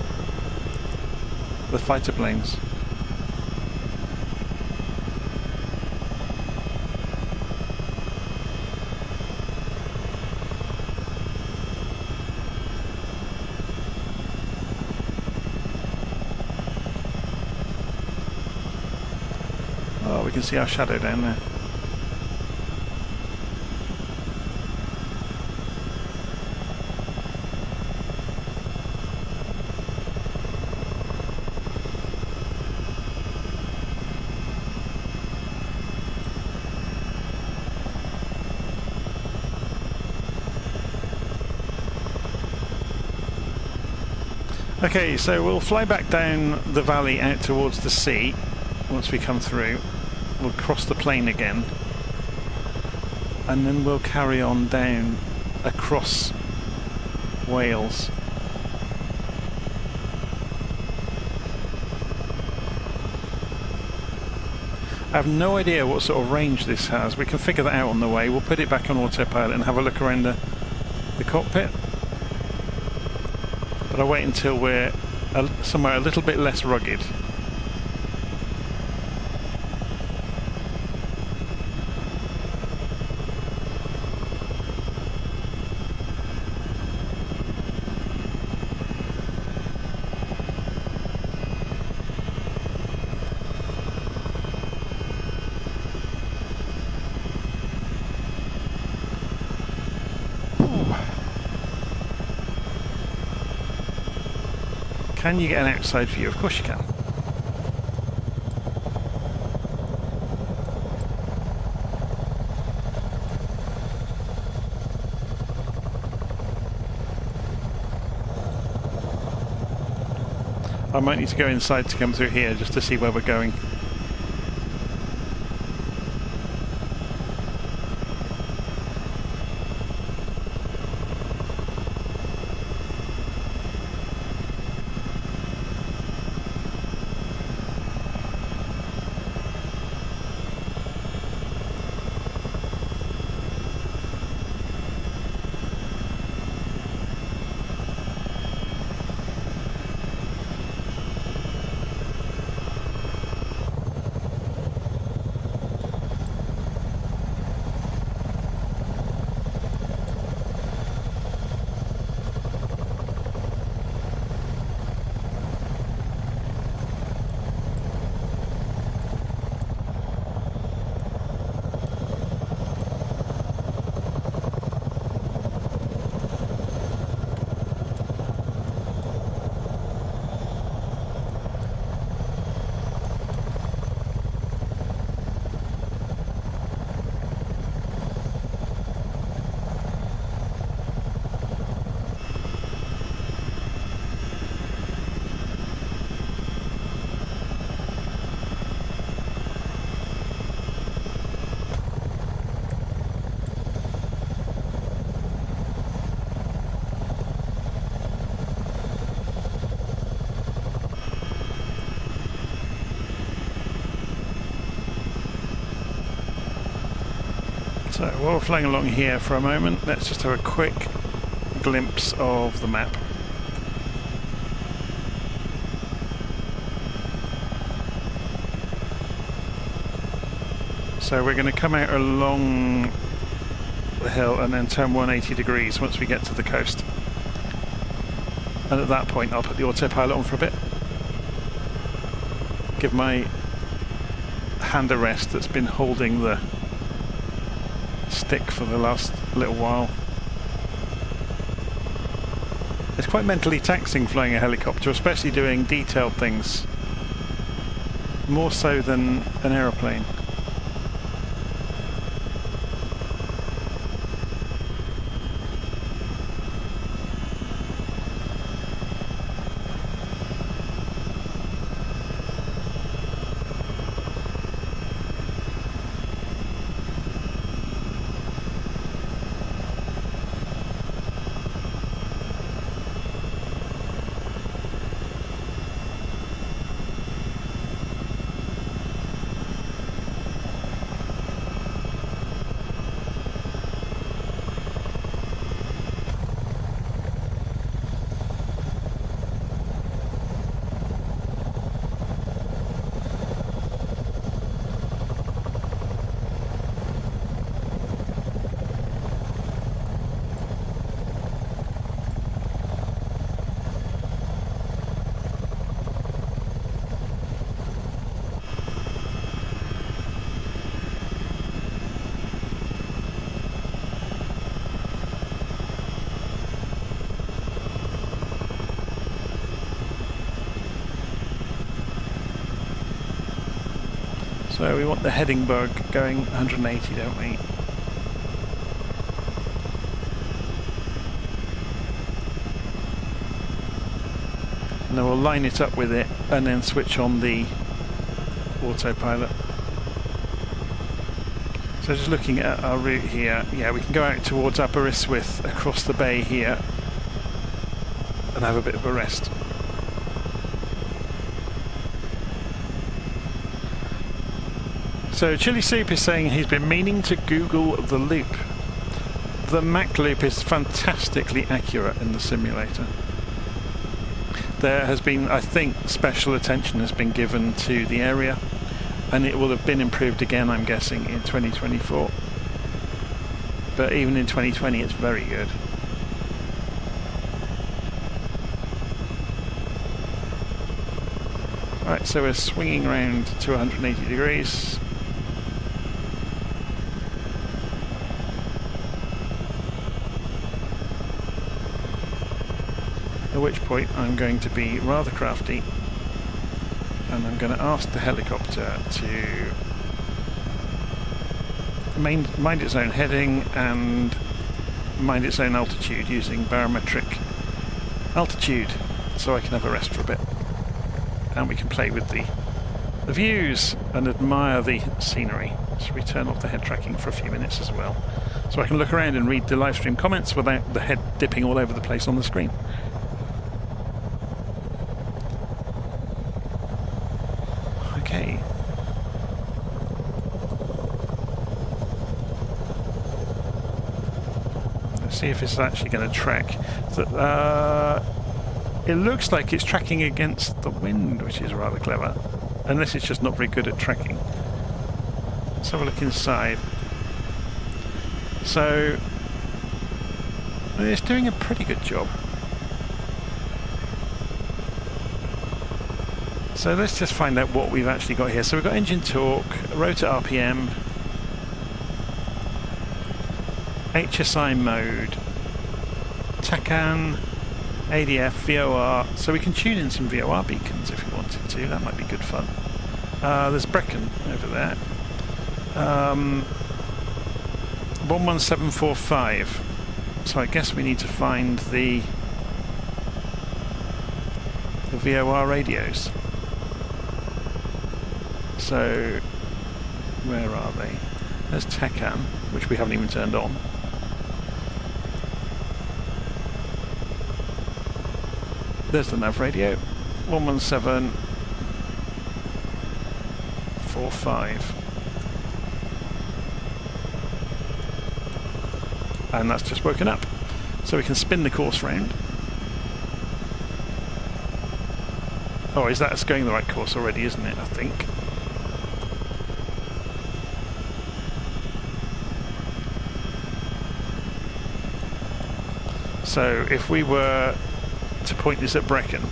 fighter planes. Oh, we can see our shadow down there. Okay, so we'll fly back down the valley out towards the sea once we come through. We'll cross the plain again, and then we'll carry on down across Wales. I have no idea what sort of range this has. We can figure that out on the way. We'll put it back on autopilot and have a look around the cockpit. But I'll wait until we're somewhere a little bit less rugged. Can you get an outside view? Of course you can. I might need to go inside to come through here just to see where we're going. So while we're flying along here for a moment, let's just have a quick glimpse of the map. So we're going to come out along the hill and then turn 180 degrees once we get to the coast. And at that point I'll put the autopilot on for a bit. Give my hand a rest that's been holding the stick for the last little while. It's quite mentally taxing flying a helicopter, especially doing detailed things. More so than an aeroplane. So we want the heading bug going 180, don't we? And then we'll line it up with it and then switch on the autopilot. So just looking at our route here, yeah, we can go out towards Aberystwyth across the bay here and have a bit of a rest. So Chili Soup is saying he's been meaning to Google the loop. The Mac loop is fantastically accurate in the simulator. There has been, I think, special attention has been given to the area, and it will have been improved again, I'm guessing, in 2024. But even in 2020 it's very good. Right, so we're swinging around to 180 degrees. At which point I'm going to be rather crafty and I'm going to ask the helicopter to mind its own heading and mind its own altitude using barometric altitude, so I can have a rest for a bit and we can play with the views and admire the scenery. So we turn off the head tracking for a few minutes as well, so I can look around and read the live stream comments without the head dipping all over the place on the screen. Okay. Let's see if it's actually going to track. It looks like it's tracking against the wind, which is rather clever. Unless it's just not very good at tracking. Let's have a look inside. So it's doing a pretty good job. So let's just find out what we've actually got here. So we've got engine torque, rotor RPM, HSI mode, TACAN, ADF, VOR. So we can tune in some VOR beacons if we wanted to. That might be good fun. There's Brecon over there. 11745. So I guess we need to find the VOR radios. So where are they? There's TACAN, which we haven't even turned on. There's the nav radio, 11745. And that's just woken up. So we can spin the course round. Oh, is that going the right course already, isn't it? I think. So if we were to point this at Brecon,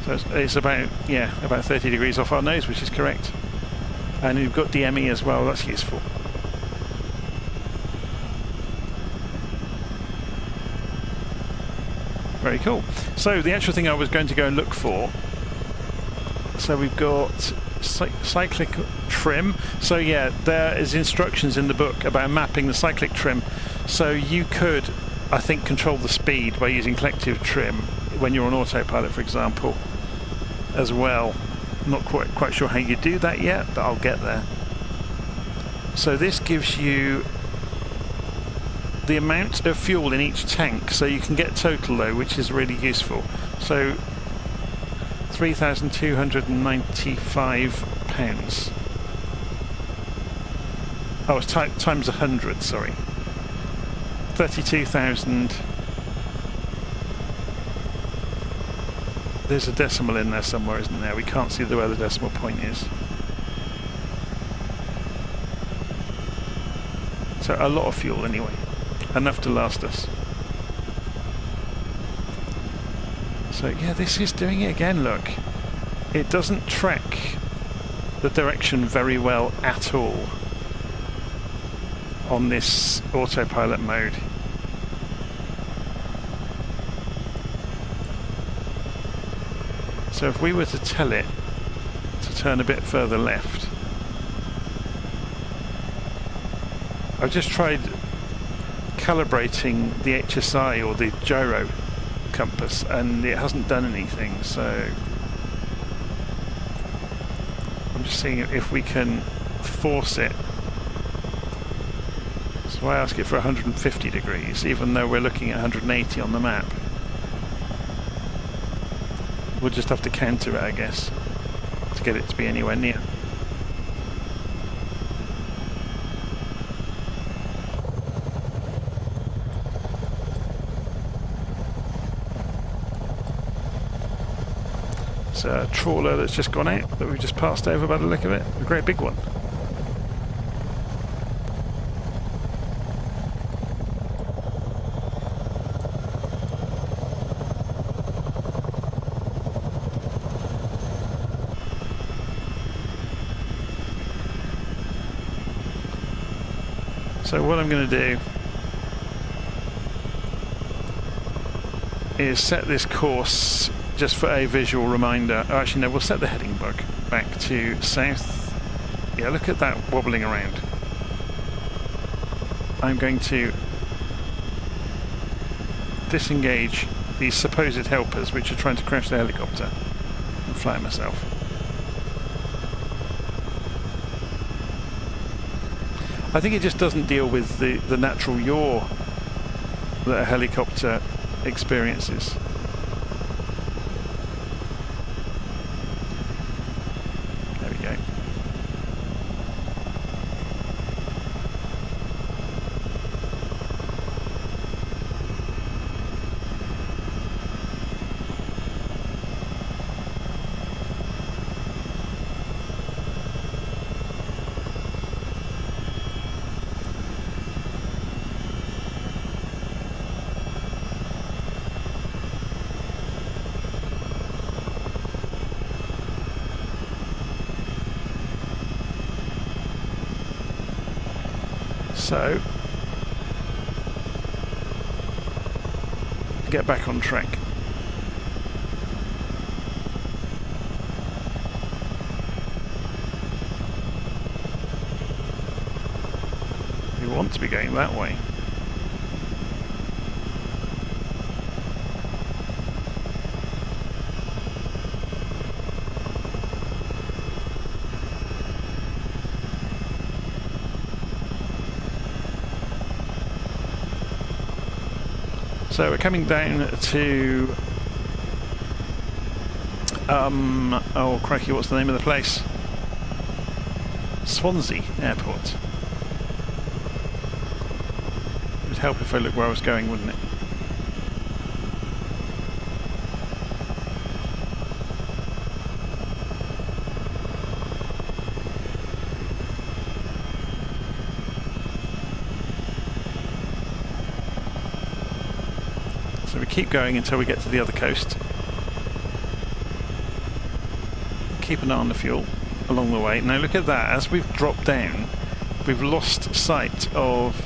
so it's about, yeah, about 30 degrees off our nose, which is correct. And we've got DME as well, that's useful. Very cool. So the actual thing I was going to go and look for, so we've got cyclic trim. So yeah, there is instructions in the book about mapping the cyclic trim. So you could, I think, control the speed by using collective trim when you're on autopilot, for example, as well. I'm not quite sure how you do that yet, but I'll get there. So this gives you the amount of fuel in each tank, so you can get total though, which is really useful. So 3,295 pounds. Oh, it's times 100, sorry. 32,000. There's a decimal in there somewhere, isn't there? We can't see where the decimal point is. So a lot of fuel anyway. Enough to last us. So yeah, this is doing it again, look. It doesn't track the direction very well at all on this autopilot mode. So if we were to tell it to turn a bit further left, I've just tried calibrating the HSI or the gyro compass and it hasn't done anything, so I'm just seeing if we can force it. So I ask it for 150 degrees even though we're looking at 180 on the map. We'll just have to counter it, I guess, to get it to be anywhere near. It's a trawler that's just gone out, that we've just passed over by the look of it. A great big one. So what I'm going to do is set this course just for a visual reminder. Oh, actually no, we'll set the heading back to south. Yeah, look at that wobbling around. I'm going to disengage these supposed helpers which are trying to crash the helicopter and fly it myself. I think it just doesn't deal with the natural yaw that a helicopter experiences. There we go. So, get back on track. We want to be going that way. So we're coming down to, oh crikey, what's the name of the place? Swansea Airport. It would help if I looked where I was going, wouldn't it? So we keep going until we get to the other coast. Keep an eye on the fuel along the way. Now look at that, as we've dropped down, we've lost sight of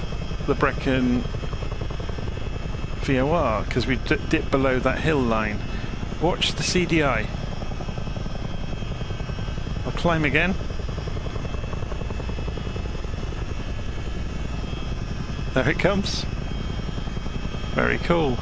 the Brecon VOR because we dipped below that hill line. Watch the CDI. I'll climb again. There it comes. Very cool.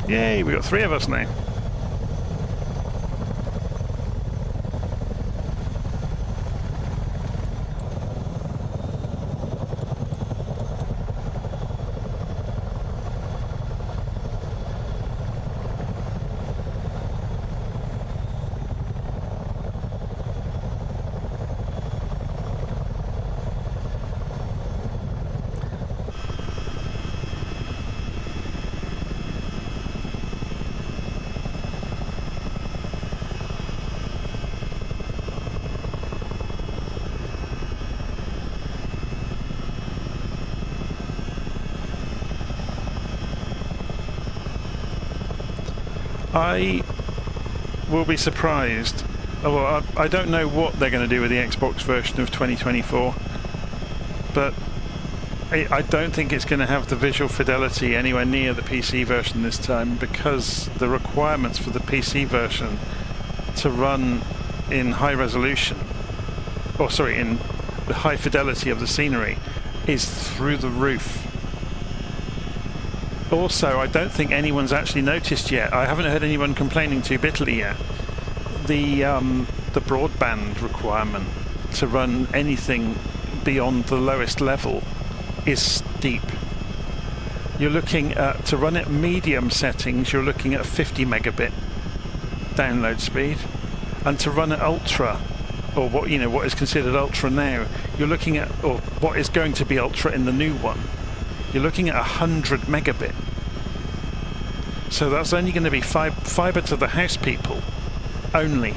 Yay, we've got 3 of us now. I will be surprised. Well, I don't know what they're going to do with the Xbox version of 2024, but I don't think it's going to have the visual fidelity anywhere near the PC version this time, because the requirements for the PC version to run in high resolution, or sorry, in the high fidelity of the scenery is through the roof. Also, I don't think anyone's actually noticed yet, I haven't heard anyone complaining too bitterly yet, the broadband requirement to run anything beyond the lowest level is steep. You're looking at, to run at medium settings, you're looking at 50 megabit download speed, and to run at ultra, or what is considered ultra now, you're looking at, or what is going to be ultra in the new one, you're looking at 100 megabit. So that's only going to be fibre to the house people only,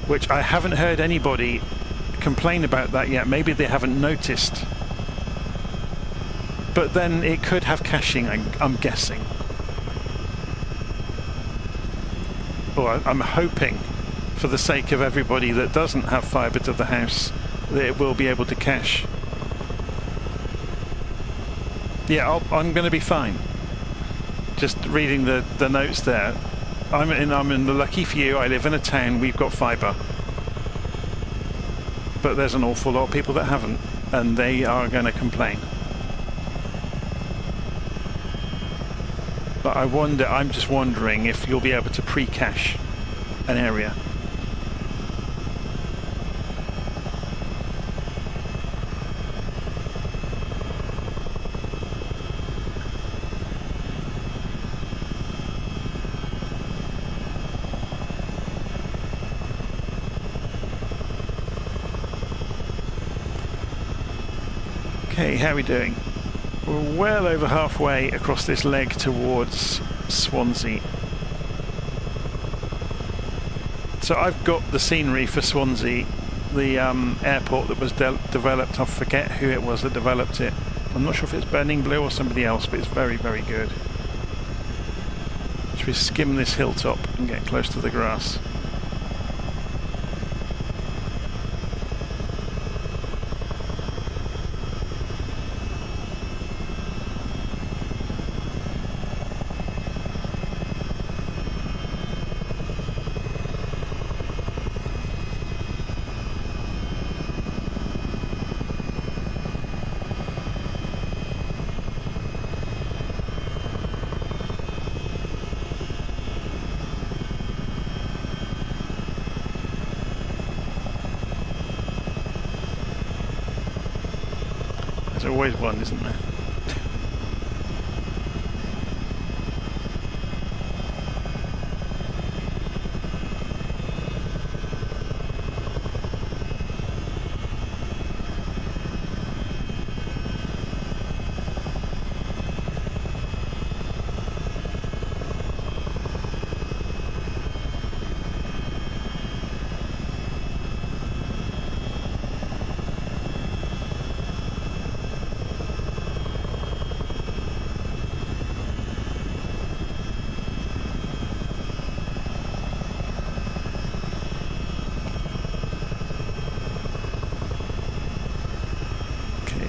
which I haven't heard anybody complain about that yet. Maybe they haven't noticed, but then it could have caching, I'm guessing. Or I'm hoping, for the sake of everybody that doesn't have fibre to the house, that it will be able to cache. Yeah, I'm going to be fine. Just reading the notes there. I'm in the lucky few. I live in a town. We've got fibre, but there's an awful lot of people that haven't, and they are going to complain. But I'm just wondering if you'll be able to pre-cache an area. Okay, how are we doing? We're well over halfway across this leg towards Swansea. So I've got the scenery for Swansea, the airport that was developed. I forget who it was that developed it. I'm not sure if it's Burning Blue or somebody else, but it's very, very good. Should we skim this hilltop and get close to the grass? There's always one, isn't there?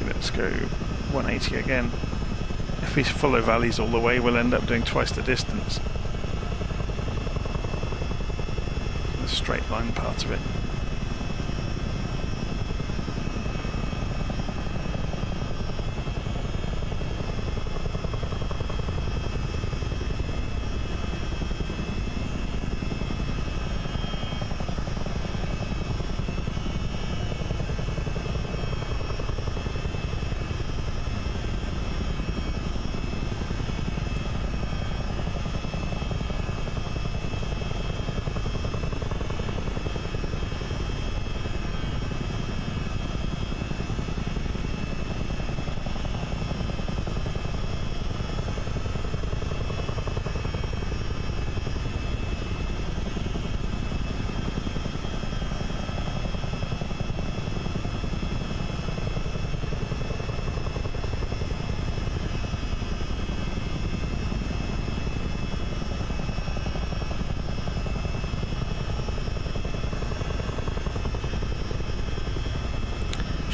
Let's go 180 again. If we follow valleys all the way, we'll end up doing twice the distance. The straight line part of it.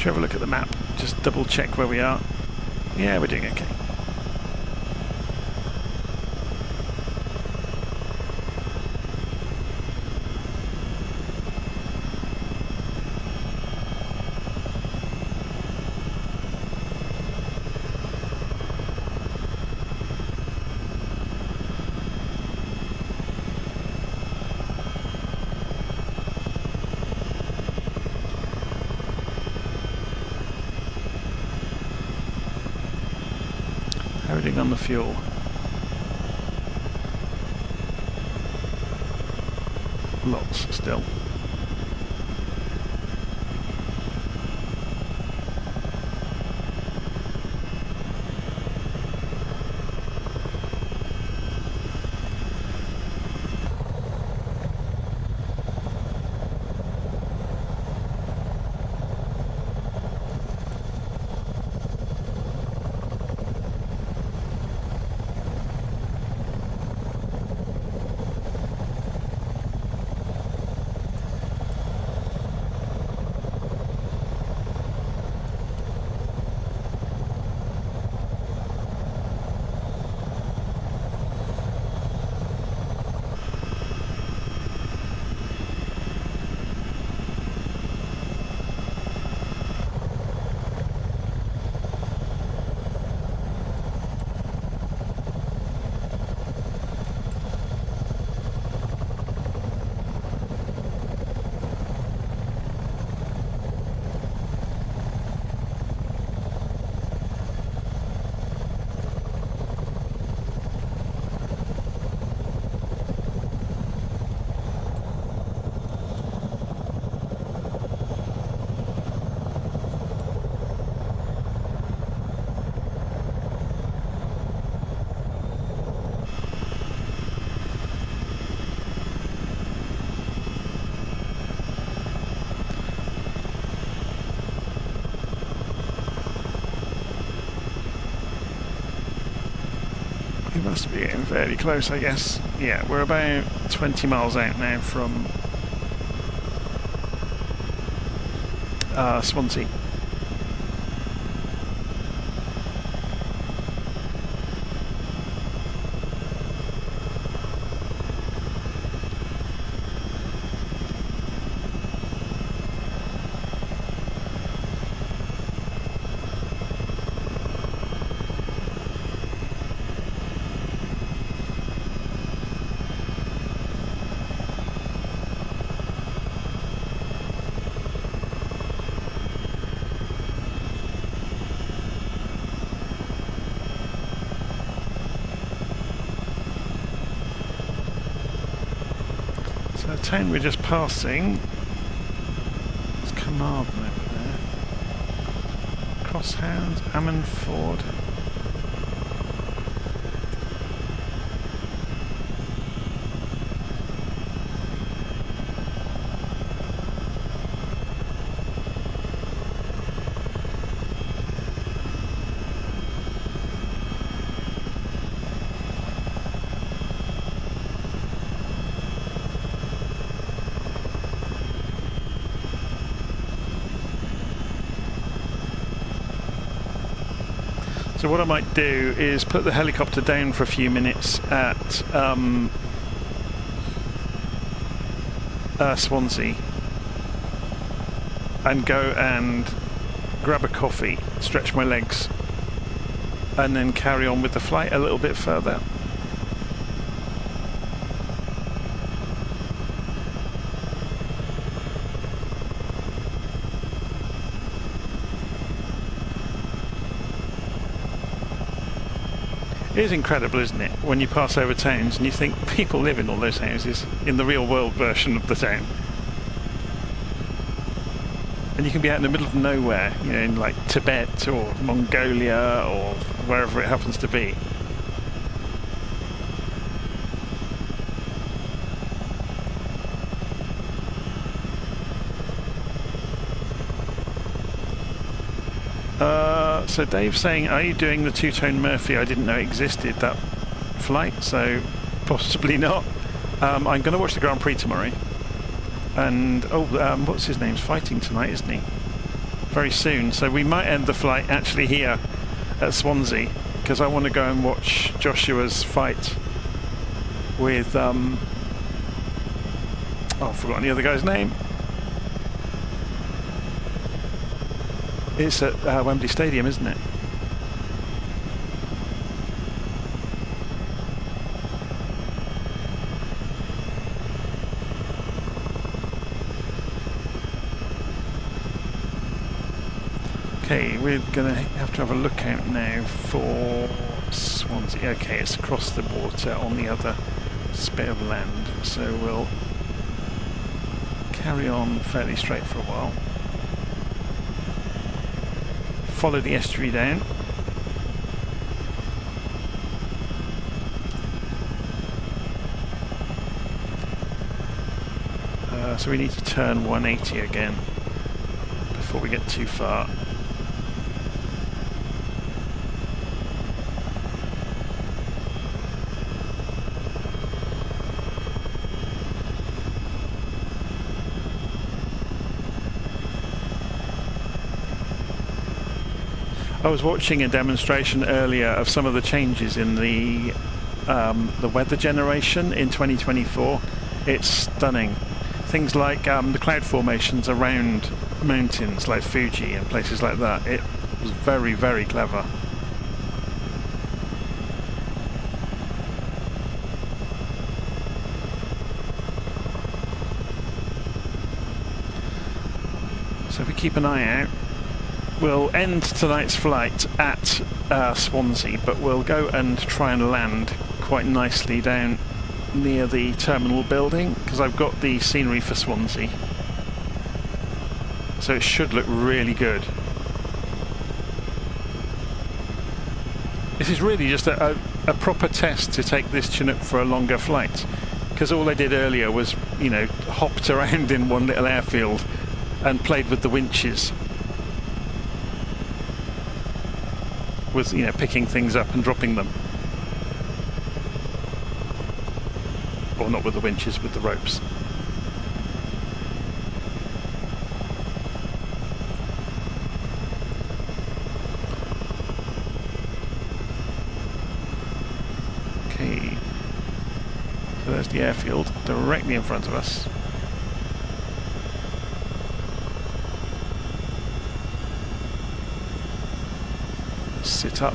Should we have a look at the map? Just double check where we are. Yeah, we're doing okay. On the fuel. Lots still. We must be getting fairly close, I guess. Yeah, we're about 20 miles out now from Swansea. So the town we're just passing is Carmarthen over there. Crosshounds, Ammanford. So what I might do is put the helicopter down for a few minutes at Swansea and go and grab a coffee, stretch my legs, and then carry on with the flight a little bit further. It is incredible, isn't it, when you pass over towns and you think people live in all those houses in the real world version of the town. And you can be out in the middle of nowhere, you know, in like Tibet or Mongolia or wherever it happens to be. So Dave's saying, are you doing the two-tone Murphy? I didn't know it existed, that flight, so possibly not. I'm going to watch the Grand Prix tomorrow. And, what's his name's fighting tonight, isn't he? Very soon. So we might end the flight actually here at Swansea, because I want to go and watch Joshua's fight with, I've forgotten the other guy's name. It's at Wembley Stadium, isn't it? Okay, we're going to have to have a look out now for Swansea. Okay, it's across the water on the other spit of land, so we'll carry on fairly straight for a while. Follow the estuary down. So we need to turn 180 again before we get too far. I was watching a demonstration earlier of some of the changes in the weather generation in 2024. It's stunning. Things like the cloud formations around mountains like Fuji and places like that. It was very, very clever. So if we keep an eye out, we'll end tonight's flight at Swansea, but we'll go and try and land quite nicely down near the terminal building, because I've got the scenery for Swansea. So it should look really good. This is really just a proper test to take this Chinook for a longer flight, because all I did earlier was, you know, hopped around in one little airfield and played with the winches. Was, you know, picking things up and dropping them. Or not with the winches, with the ropes. Okay. So there's the airfield directly in front of us. Sit up.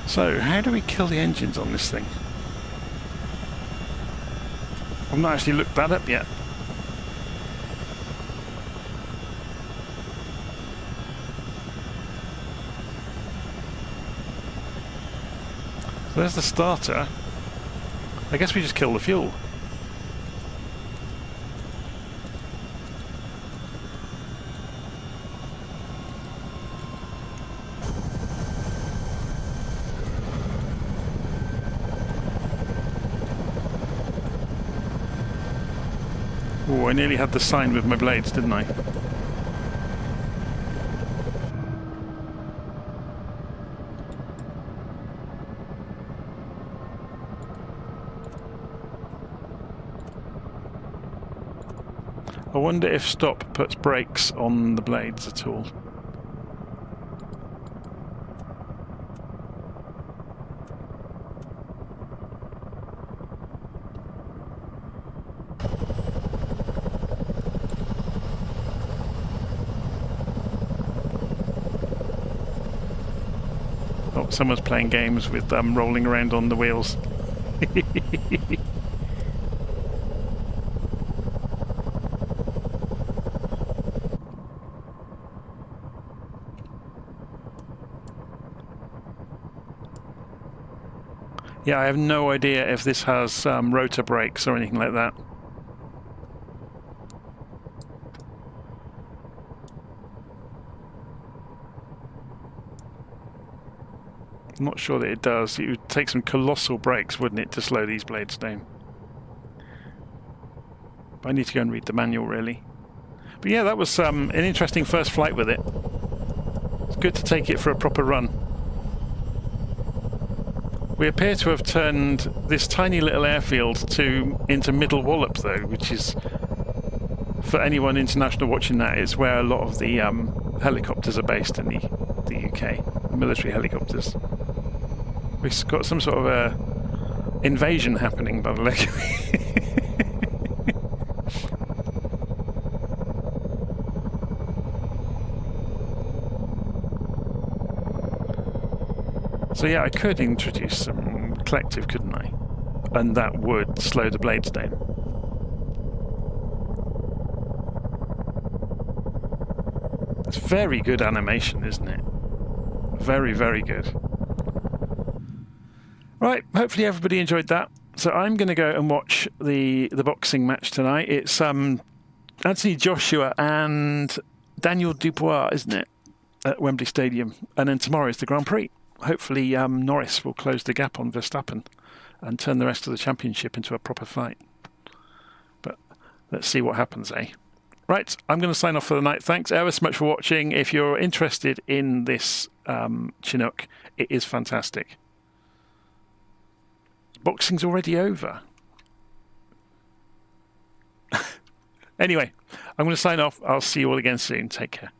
So, how do we kill the engines on this thing? I've not actually looked that up yet. So there's the starter. I guess we just kill the fuel. Oh, I nearly had the sign with my blades, didn't I? I wonder if stop puts brakes on the blades at all. Oh, someone's playing games with rolling around on the wheels. Yeah, I have no idea if this has rotor brakes or anything like that. I'm not sure that it does. It would take some colossal brakes, wouldn't it, to slow these blades down? But I need to go and read the manual, really. But yeah, that was an interesting first flight with it. It's good to take it for a proper run. We appear to have turned this tiny little airfield into Middle Wallop, though, which is, for anyone international watching that, is where a lot of the helicopters are based in the UK, military helicopters. We've got some sort of a invasion happening by the look of it. So yeah, I could introduce some collective, couldn't I? And that would slow the blades down. It's very good animation, isn't it? Very, very good. Right, hopefully everybody enjoyed that. So I'm going to go and watch the boxing match tonight. It's Anthony Joshua and Daniel Dubois, isn't it? At Wembley Stadium. And then tomorrow is the Grand Prix. Hopefully Norris will close the gap on Verstappen and turn the rest of the championship into a proper fight. But let's see what happens, eh? Right, I'm going to sign off for the night. Thanks ever so much for watching. If you're interested in this Chinook, it is fantastic. Boxing's already over. Anyway, I'm going to sign off. I'll see you all again soon. Take care.